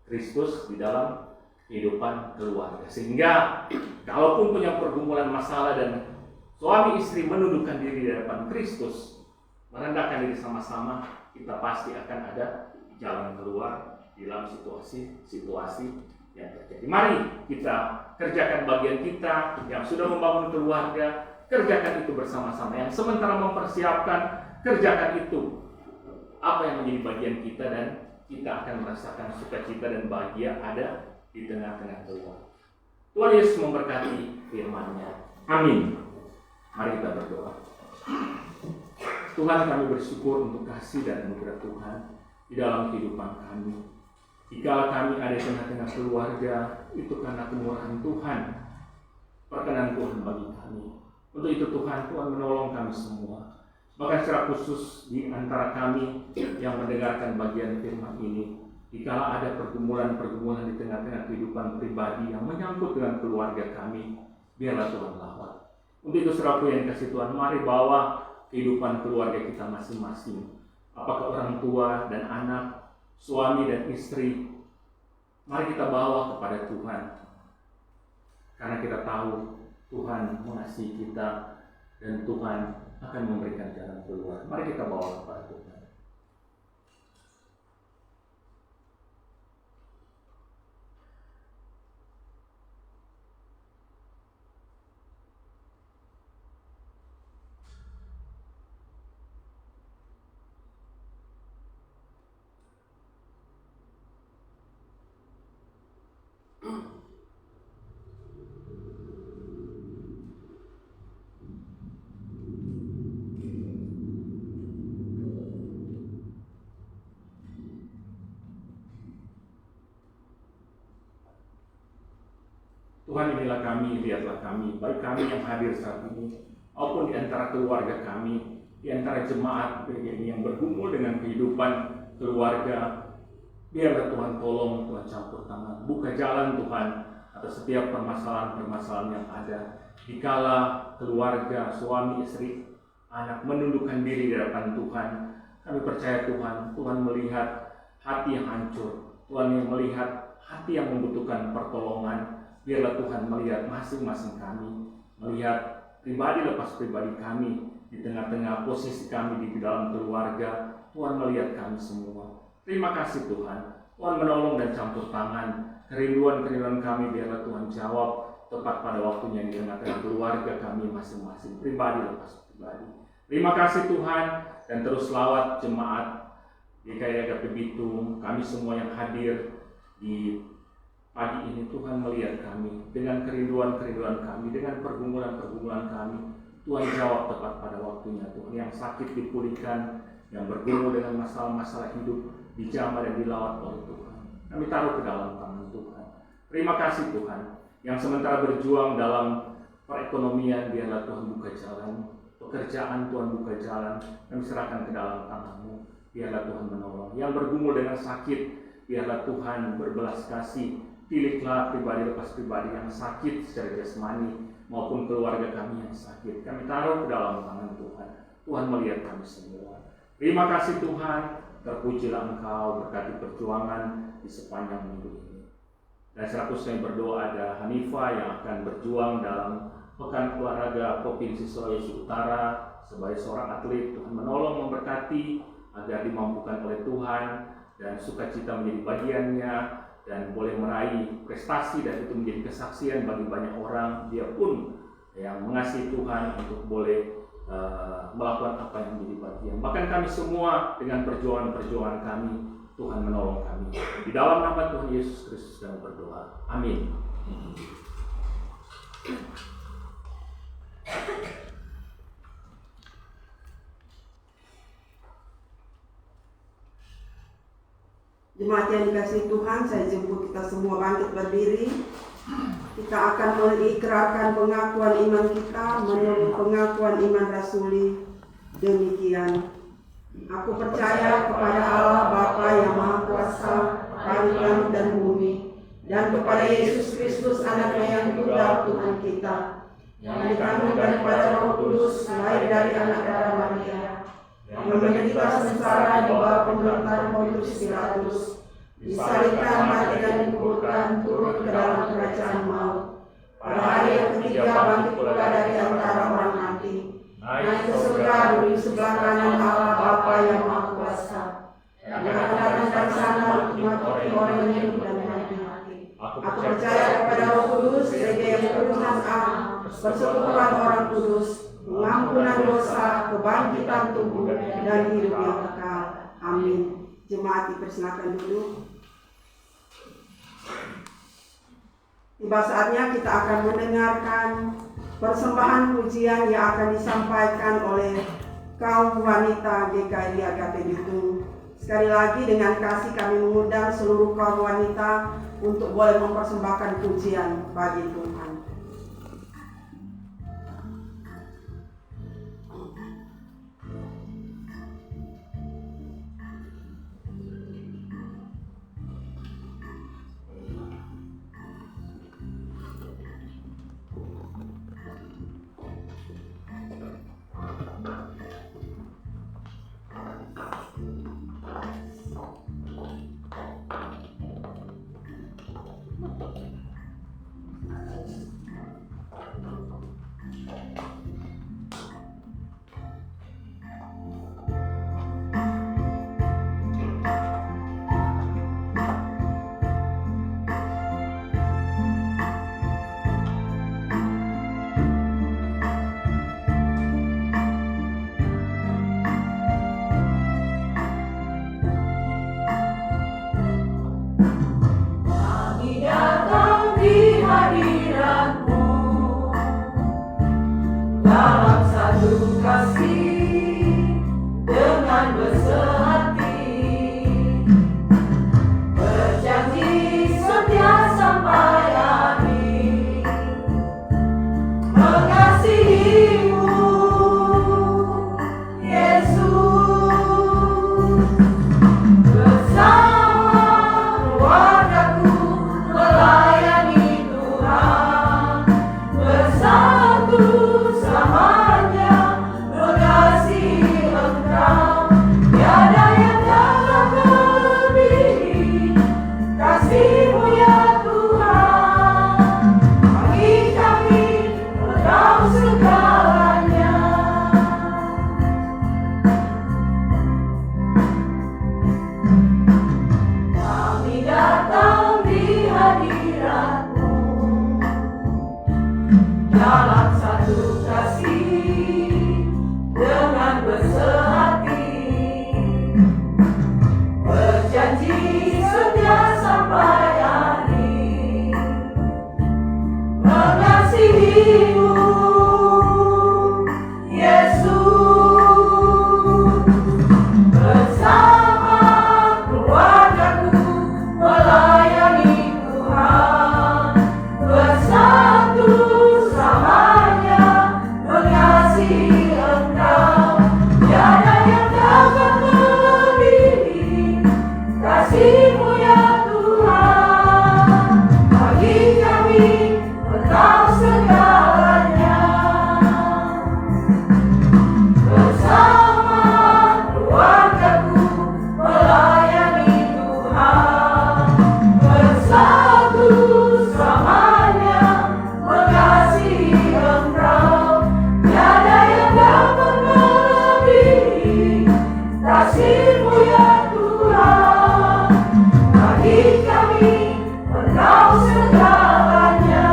Kristus di dalam kehidupan keluarga. Sehingga kalaupun punya pergumulan masalah dan suami istri menundukkan diri di hadapan Kristus, merendahkan diri sama-sama, kita pasti akan ada jalan keluar dalam situasi yang terjadi. Mari kita kerjakan bagian kita yang sudah membangun keluarga, kerjakan itu bersama-sama. Yang sementara mempersiapkan, kerjakan itu apa yang menjadi bagian kita, dan kita akan merasakan sukacita dan bahagia ada di tengah-tengah keluarga. Tuhan Yesus memberkati firman-Nya. Amin. Mari kita berdoa. Tuhan, kami bersyukur untuk kasih dan anugerah Tuhan di dalam kehidupan kami. Jika kami ada di tengah-tengah keluarga, itu karena kemurahan Tuhan, perkenan Tuhan bagi kami. Untuk itu Tuhan menolong kami semua. Bahkan secara khusus di antara kami yang mendengarkan bagian firman ini, jika ada pergumulan-pergumulan di tengah-tengah kehidupan pribadi yang menyangkut dengan keluarga kami, biarlah Tuhan lawan. Untuk itu saudaraku yang kasih Tuhan, mari bawa kehidupan keluarga kita masing-masing. Apakah orang tua dan anak, suami dan istri, mari kita bawa kepada Tuhan. Karena kita tahu Tuhan mengasihi kita dan Tuhan akan memberikan jalan keluar. Mari kita bawa kepada Tuhan. Tuhan, inilah kami, lihatlah kami, baik kami yang hadir saat ini, maupun di antara keluarga kami, di antara jemaat PGI yang bergumul dengan kehidupan keluarga. Biarlah Tuhan tolong, Tuhan campur tangan, buka jalan Tuhan atas setiap permasalahan-permasalahan yang ada. Dikala keluarga, suami, istri, anak menundukkan diri di hadapan Tuhan, kami percaya Tuhan, Tuhan melihat hati yang hancur, Tuhan yang melihat hati yang membutuhkan pertolongan. Biarlah Tuhan melihat masing-masing kami, melihat pribadi lepas pribadi kami, di tengah-tengah posisi kami di dalam keluarga. Tuhan melihat kami semua. Terima kasih Tuhan. Tuhan menolong dan campur tangan. Kerinduan-kerinduan kami biarlah Tuhan jawab tepat pada waktunya di tengah-tengah keluarga kami masing-masing, pribadi lepas pribadi. Terima kasih Tuhan, dan terus lawat jemaat GKI Agape Bitung, kami semua yang hadir di pagi ini. Tuhan melihat kami dengan kerinduan-kerinduan kami, dengan pergumulan-pergumulan kami. Tuhan jawab tepat pada waktunya Tuhan. Yang sakit dipulihkan, yang bergumul dengan masalah-masalah hidup dijamah dan dilawat oleh Tuhan. Kami taruh ke dalam tangan Tuhan. Terima kasih Tuhan. Yang sementara berjuang dalam perekonomian, biarlah Tuhan buka jalan. Pekerjaan Tuhan buka jalan. Kami serahkan ke dalam tangan-Mu. Biarlah Tuhan menolong. Yang bergumul dengan sakit, biarlah Tuhan berbelas kasih. Pilihlah pribadi lepas pribadi yang sakit secara jasmani maupun keluarga kami yang sakit. Kami taruh ke dalam tangan Tuhan. Tuhan melihat kami semua. Terima kasih Tuhan. Terpujilah Engkau, berkati perjuangan di sepanjang minggu ini. Dan seterusnya berdoa ada Hanifah yang akan berjuang dalam Pekan Olahraga Provinsi Sulawesi Utara sebagai seorang atlet. Tuhan menolong, memberkati agar dimampukan oleh Tuhan dan sukacita menjadi bagiannya, dan boleh meraih prestasi, dan itu menjadi kesaksian bagi banyak orang. Dia pun yang mengasihi Tuhan untuk boleh melakukan apa yang menjadi bagian. Bahkan kami semua dengan perjuangan-perjuangan kami, Tuhan menolong kami. Di dalam nama Tuhan Yesus Kristus kami berdoa. Amin. Jemaat yang dikasihi Tuhan, saya jemput kita semua bangkit berdiri. Kita akan mengikrarkan pengakuan iman kita menurut pengakuan iman rasuli. Demikian, aku percaya kepada Allah Bapa yang Maha Kuasa, Bapa langit dan bumi, dan kepada Yesus Kristus Anaknya yang tunggal Tuhan kita, yang dikandung daripada Roh Kudus, lahir dari anak darah Maria, yang menderita sengsara di bawah pemerintahan Pontius Pilatus, disalibkan, mati dan dikuburkan, turun ke dalam kerajaan maut. Pada hari yang ketiga bangkit pula dari antara orang mati, naik ke surga, duduk di sebelah kanan Allah Bapa yang Maha Kuasa, yang akan datang dari sana untuk menghakimi orang yang hidup dan mati. Aku percaya kepada Roh Kudus, gereja yang kudus dan am, persekutuan orang kudus, pengampunan dosa, kebangkitan tubuh, dan hidup yang kekal. Amin. Jemaat dipersilakan dulu. Tiba saatnya kita akan mendengarkan persembahan pujian yang akan disampaikan oleh kaum wanita GKI Agape Bitung. Sekali lagi dengan kasih kami mengundang seluruh kaum wanita untuk boleh mempersembahkan pujian bagi Tuhan. kasih dengan bersehati, berjanji setia sampai akhir, mengasihimu Yesus. Bersama keluargaku melayani Tuhan, bersatu selamanya mengasihi Engkau. Tiada yang dapat melebihi kasih-Mu ya Tuhan. Bagi kami Engkau segalanya. Kami datang di hadirat-Mu dalam satu kasih dengan bersehati, berjanji setia sampai akhir, mengasihi-Mu Yesus. Bersama keluargaku melayani Tuhan, bersatu selamanya mengasihi Engkau. Tiada yang dapat melebihi kasih-Mu ya Tuhan. Bagi kami Engkau segalanya. Bersama keluargaku melayani Tuhan, bersatu selamanya mengasihi Engkau. Tiada yang dapat melebihi kasih-Mu ya Tuhan. Bagi kami Engkau segalanya.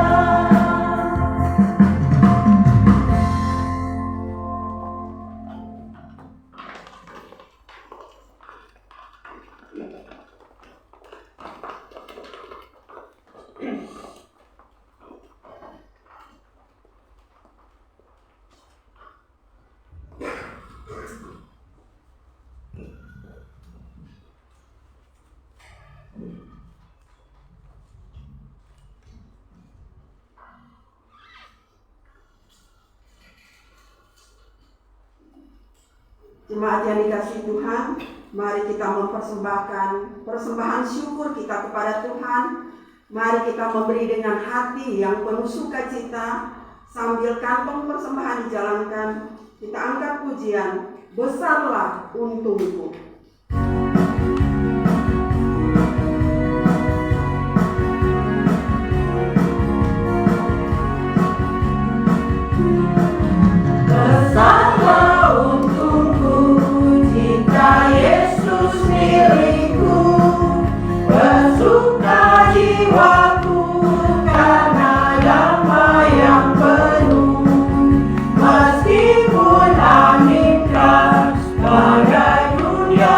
Jemaat yang dikasihi Tuhan, mari kita mempersembahkan persembahan syukur kita kepada Tuhan. Mari kita memberi dengan hati yang penuh sukacita. Sambil kantong persembahan dijalankan, kita angkat pujian, besarlah untungku. Besarlah untungku jika Yesus milikku, bersuka jiwaku karena yang penuh. Meskipun langit keras bagai dunia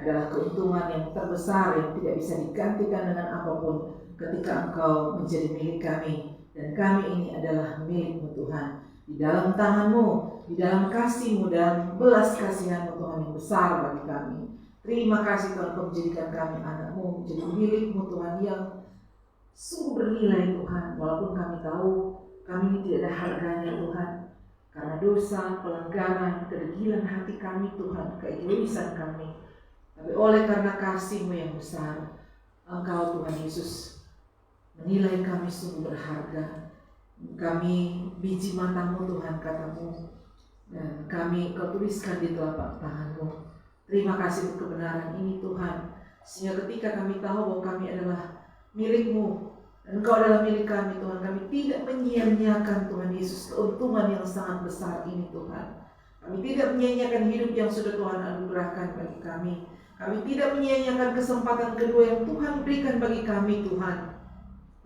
adalah keuntungan yang terbesar yang tidak bisa digantikan dengan apapun ketika Engkau menjadi milik kami. Dan kami ini adalah milik-Mu Tuhan. Di dalam tangan-Mu, di dalam kasih-Mu dan belas kasihan-Mu Tuhan yang besar bagi kami. Terima kasih Tuhan, Kau menjadikan kami anak-Mu, menjadi milik-Mu Tuhan yang sungguh bernilai Tuhan. Walaupun kami tahu kami ini tidak ada harganya Tuhan, karena dosa, pelanggaran, kedegilan hati kami Tuhan, keegoisan kami. Tapi oleh karena kasih-Mu yang besar, Engkau Tuhan Yesus menilai kami sungguh berharga. Kami biji mata-Mu Tuhan, kata-Mu, dan kami Kau tuliskan di telapak tangan-Mu. Terima kasih untuk kebenaran ini Tuhan, sehingga ketika kami tahu bahwa kami adalah milik-Mu dan Engkau adalah milik kami Tuhan, kami tidak menyia-nyiakan Tuhan Yesus keuntungan yang sangat besar ini Tuhan. Kami tidak menyia-nyiakan hidup yang sudah Tuhan anugerahkan bagi kami. Kami tidak menyia-nyiakan kesempatan kedua yang Tuhan berikan bagi kami Tuhan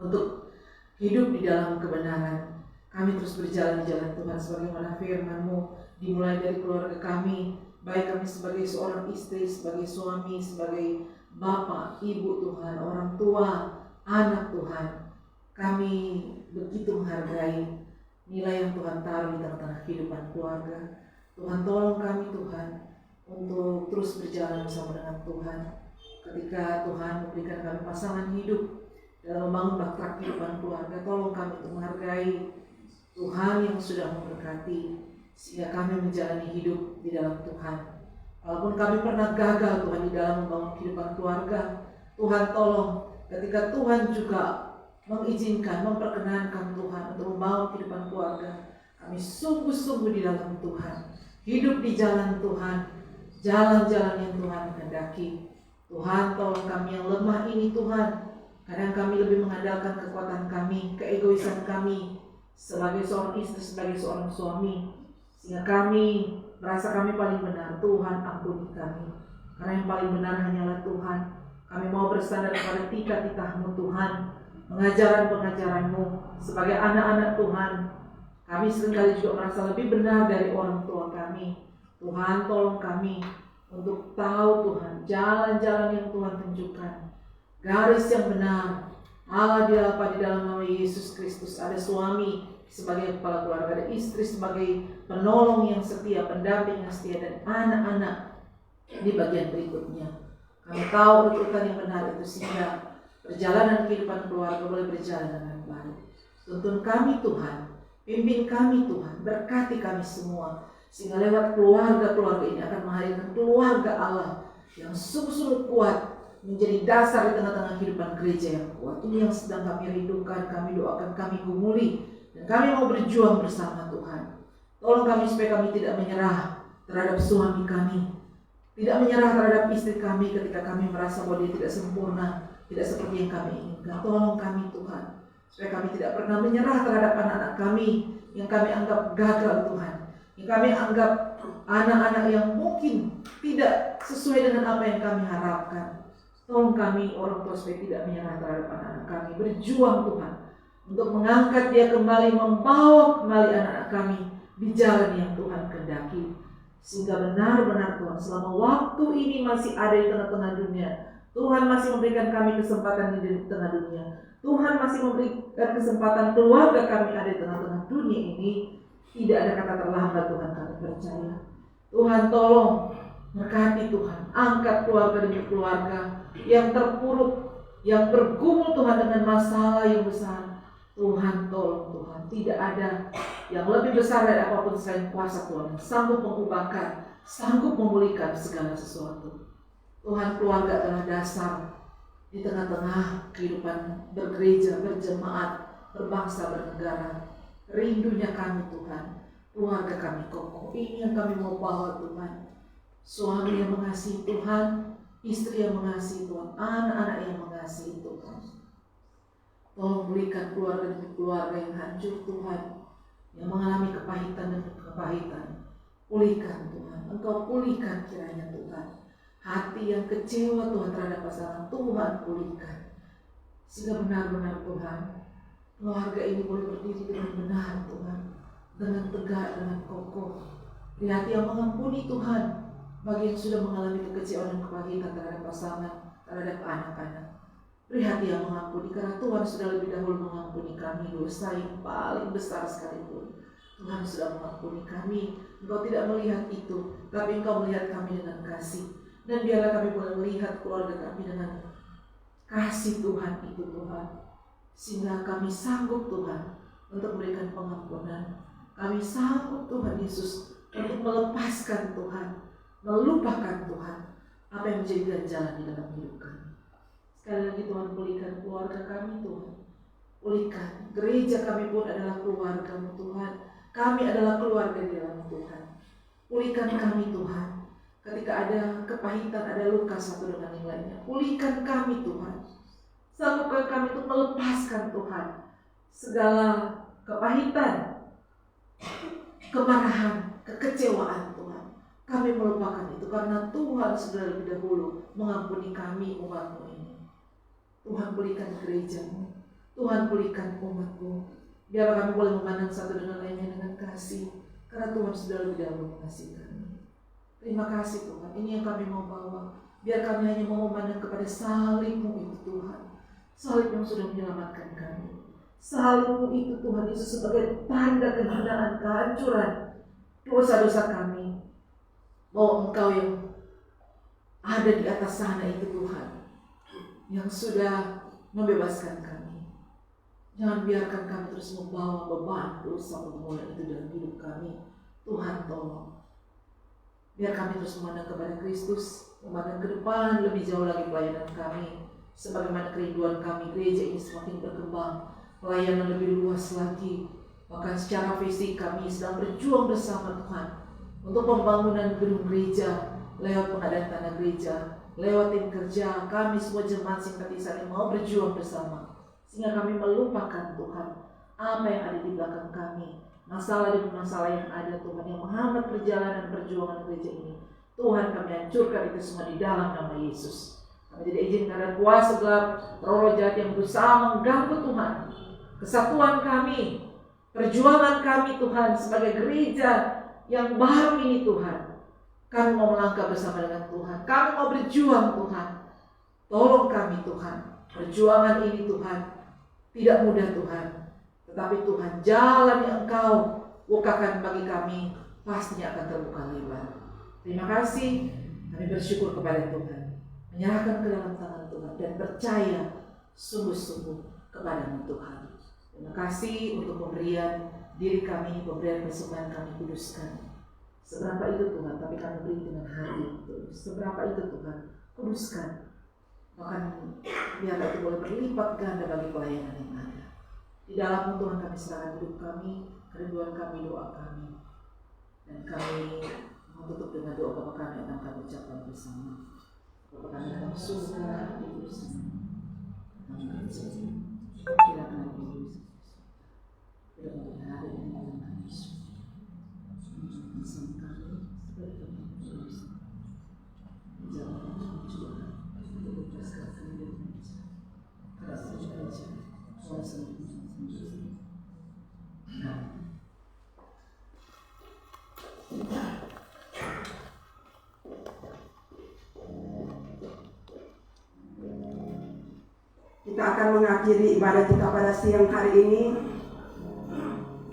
untuk hidup di dalam kebenaran. Kami terus berjalan di jalan Tuhan sebagaimana firman-Mu, dimulai dari keluarga kami, baik kami sebagai seorang istri, sebagai suami, sebagai bapak, ibu Tuhan, orang tua, anak Tuhan. Kami begitu menghargai nilai yang Tuhan taruh di tengah-tengah kehidupan keluarga. Tuhan tolong kami Tuhan untuk terus berjalan bersama dengan Tuhan. Ketika Tuhan memberikan kami pasangan hidup dalam membangun bahtera kehidupan keluarga, tolong kami untuk menghargai Tuhan yang sudah memberkati, sehingga kami menjalani hidup di dalam Tuhan. Walaupun kami pernah gagal Tuhan di dalam membangun kehidupan keluarga, Tuhan tolong ketika Tuhan juga mengizinkan, memperkenankan Tuhan untuk membangun kehidupan keluarga, kami sungguh-sungguh di dalam Tuhan, hidup di jalan Tuhan, jalan-jalan yang Tuhan kehendaki. Tuhan tolong kami yang lemah ini Tuhan, kadang kami lebih mengandalkan kekuatan kami, keegoisan kami sebagai seorang istri, sebagai seorang suami, sehingga kami merasa kami paling benar. Tuhan ampuni kami, karena yang paling benar hanyalah Tuhan. Kami mau bersandar pada titah-titah-Mu Tuhan, pengajaran-pengajaran-Mu sebagai anak-anak Tuhan. Kami seringkali juga merasa lebih benar dari orang tua kami. Tuhan tolong kami untuk tahu Tuhan jalan-jalan yang Tuhan tunjukkan, garis yang benar. Allah di dalam nama Yesus Kristus, ada suami sebagai kepala keluarga, ada istri sebagai penolong yang setia, pendamping yang setia, dan anak-anak di bagian berikutnya. Kami tahu urutan yang benar itu, sehingga perjalanan kehidupan keluarga boleh berjalan dengan baik. Tuntun kami Tuhan, pimpin kami Tuhan, berkati kami semua, sehingga lewat keluarga-keluarga ini akan menghadirkan keluarga Allah yang sungguh-sungguh kuat, menjadi dasar di tengah-tengah kehidupan gereja yang kuat. Ini yang sedang kami rindukan, kami doakan, kami gumuli, dan kami mau berjuang bersama Tuhan. Tolong kami supaya kami tidak menyerah terhadap suami kami, tidak menyerah terhadap istri kami ketika kami merasa bahwa dia tidak sempurna, tidak seperti yang kami inginkan. Tolong kami Tuhan, supaya kami tidak pernah menyerah terhadap anak-anak kami yang kami anggap gagal Tuhan, yang kami anggap anak-anak yang mungkin tidak sesuai dengan apa yang kami harapkan. Tolong kami orang tua supaya tidak menyerah terhadap anak-anak kami, berjuang Tuhan untuk mengangkat dia kembali, membawa kembali anak-anak kami di jalan yang Tuhan kehendaki, sehingga benar-benar Tuhan selama waktu ini masih ada di tengah-tengah dunia, Tuhan masih memberikan kami kesempatan di tengah dunia, Tuhan masih memberikan kesempatan keluarga kami ada di tengah-tengah dunia ini. Tidak ada kata terlambat Tuhan, kami percaya. Tuhan tolong berkati Tuhan, angkat keluarga demi keluarga yang terpuruk, yang bergumul Tuhan dengan masalah yang besar. Tuhan tolong Tuhan, tidak ada yang lebih besar dari apapun selain kuasa Tuhan yang sanggup mengubahkan, sanggup memulihkan segala sesuatu. Tuhan, keluarga adalah dasar di tengah-tengah kehidupan bergereja, berjemaat, berbangsa, bernegara. Rindunya kami Tuhan, keluarga kami kokoh. Ini yang kami mau bawa Tuhan. Suami yang mengasihi Tuhan, istri yang mengasihi Tuhan, anak-anak yang mengasihi Tuhan. Tolong berikan keluarga demi keluarga yang hancur Tuhan, yang mengalami kepahitan demi kepahitan. Pulihkan Tuhan, Engkau pulihkan kiranya Tuhan. Hati yang kecewa Tuhan terhadap pasangan, Tuhan pulihkan. Sehingga benar-benar Tuhan, keluarga ini boleh berdiri dengan benar Tuhan, dengan tegak, dengan kokoh. Di hati yang mengampuni Tuhan, bagi yang sudah mengalami kekecewaan dan kepahitan terhadap pasangan, terhadap anak-anak. Beri hati yang mengampuni, karena Tuhan sudah lebih dahulu mengampuni kami dosa yang paling besar sekalipun. Tuhan sudah mengampuni kami. Engkau tidak melihat itu, tapi Engkau melihat kami dengan kasih. Dan biarlah kami boleh melihat keluarga kami dengan kasih Tuhan itu, Tuhan. Sehingga kami sanggup, Tuhan, untuk memberikan pengampunan. Kami sanggup, Tuhan Yesus, untuk melepaskan Tuhan, melupakan Tuhan apa yang menjadi ganjalan di dalam hidup kami. Sekali lagi Tuhan, pulihkan keluarga kami, Tuhan. Pulihkan gereja kami pun adalah keluarga-Mu, Tuhan. Kami adalah keluarga di dalam Tuhan. Pulihkan kami, Tuhan. Ketika ada kepahitan, ada luka satu dengan yang lainnya, pulihkan kami, Tuhan. Sanggupkan kami untuk melepaskan, Tuhan, segala kepahitan, kemarahan, kekecewaan, Tuhan. Kami melupakan itu karena Tuhan sudah lebih dahulu mengampuni kami, umat-Mu ini. Tuhan, pulihkan gereja-Mu. Tuhan, pulihkan umat-Mu. Biar kami boleh memandang satu dengan lainnya dengan kasih, karena Tuhan sudah lebih dahulu mengasihi kami. Terima kasih, Tuhan. Ini yang kami mau bawa. Biar kami hanya mau memandang kepada salib-Mu itu, Tuhan. Salib yang sudah menyelamatkan kami. Salib-Mu itu, Tuhan Yesus, sebagai tanda kehinaan, kehancuran dosa-dosa kami. Bahwa Engkau yang ada di atas sana itu, Tuhan, yang sudah membebaskan kami. Jangan biarkan kami terus membawa beban dosa pergumulan itu dalam hidup kami. Tuhan, tolong. Biar kami terus memandang kepada Kristus, memandang ke depan lebih jauh lagi pelayanan kami. Sebagaimana kerinduan kami, gereja ini semakin berkembang, pelayanan lebih luas lagi. Bahkan secara fisik kami sedang berjuang bersama Tuhan untuk pembangunan gedung gereja, lewat pengadaan tanah gereja, lewat tim kerja. Kami semua jemaat simpatisan yang mau berjuang bersama, sehingga kami melupakan, Tuhan, apa yang ada di belakang kami. Masalah demi masalah yang ada, Tuhan, yang menghambat perjalanan perjuangan gereja ini. Tuhan, kami hancurkan itu semua di dalam nama Yesus. Kami tidak izinkan ada kuasa gelap, roh jahat yang berusaha mengganggu, Tuhan, kesatuan kami, perjuangan kami, Tuhan, sebagai gereja yang baru ini, Tuhan. Kami mau melangkah bersama dengan Tuhan. Kami mau berjuang, Tuhan. Tolong kami, Tuhan. Perjuangan ini, Tuhan, tidak mudah, Tuhan. Tetapi Tuhan, jalan yang Engkau bukakan bagi kami pastinya akan terbuka lebar. Terima kasih. Kami bersyukur kepada Tuhan, menyerahkan ke dalam tangan Tuhan, dan percaya sungguh-sungguh kepada Tuhan. Terima kasih untuk pemberian diri kami, pemberian persembahan kami kuduskan. Seberapa itu, Tuhan, tapi kami beri dengan hati. Seberapa itu, Tuhan, kuduskan. Bahkan biar itu boleh berlipat ganda bagi pelayanan yang ada. Di dalam Tuhan kami serahkan hidup kami, kerinduan kami, doa kami. Dan kami menutup dengan doa Bapa kami yang akan kami ucapkan bersama. Bapa kami dalam surga, di bersama. Amin. Silakan Ibu. Silakan hari ini dengan Yesus. Bersama kami, berdoa. Jangan juga bebaskan kami dari dosa. Kasih gereja, kuasa Kita akan mengakhiri ibadah kita pada siang hari ini.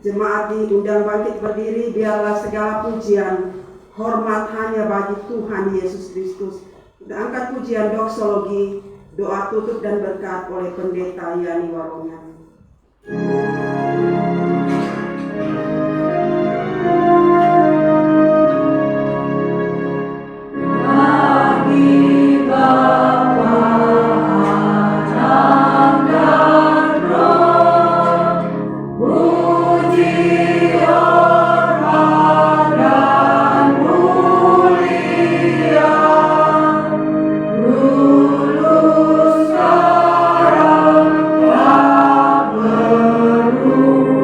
Jemaat diundang bangkit berdiri. Biarlah segala pujian, hormat hanya bagi Tuhan Yesus Kristus. Kita angkat pujian doksologi, doa tutup dan berkat oleh Pendeta Yani Warongan. Sekarang tak perlu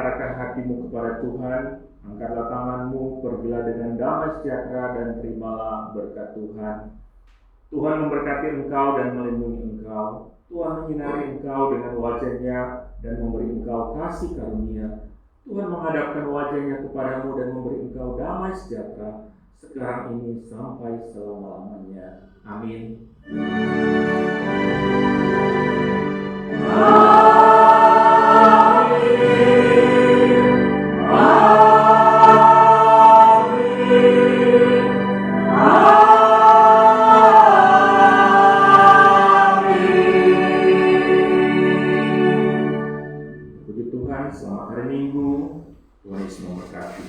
arahkan hatimu kepada Tuhan, angkatlah tanganmu, pergilah dengan damai sejahtera dan terimalah berkat Tuhan. Tuhan memberkati engkau dan melindungi engkau. Tuhan menyinari engkau dengan wajah-Nya dan memberi engkau kasih karunia. Tuhan menghadapkan wajah-Nya kepadamu dan memberi engkau damai sejahtera, sekarang ini sampai selama-lamanya. Amin. Puji Tuhan, selamat hari Minggu. Tuhan Yesus memberkati.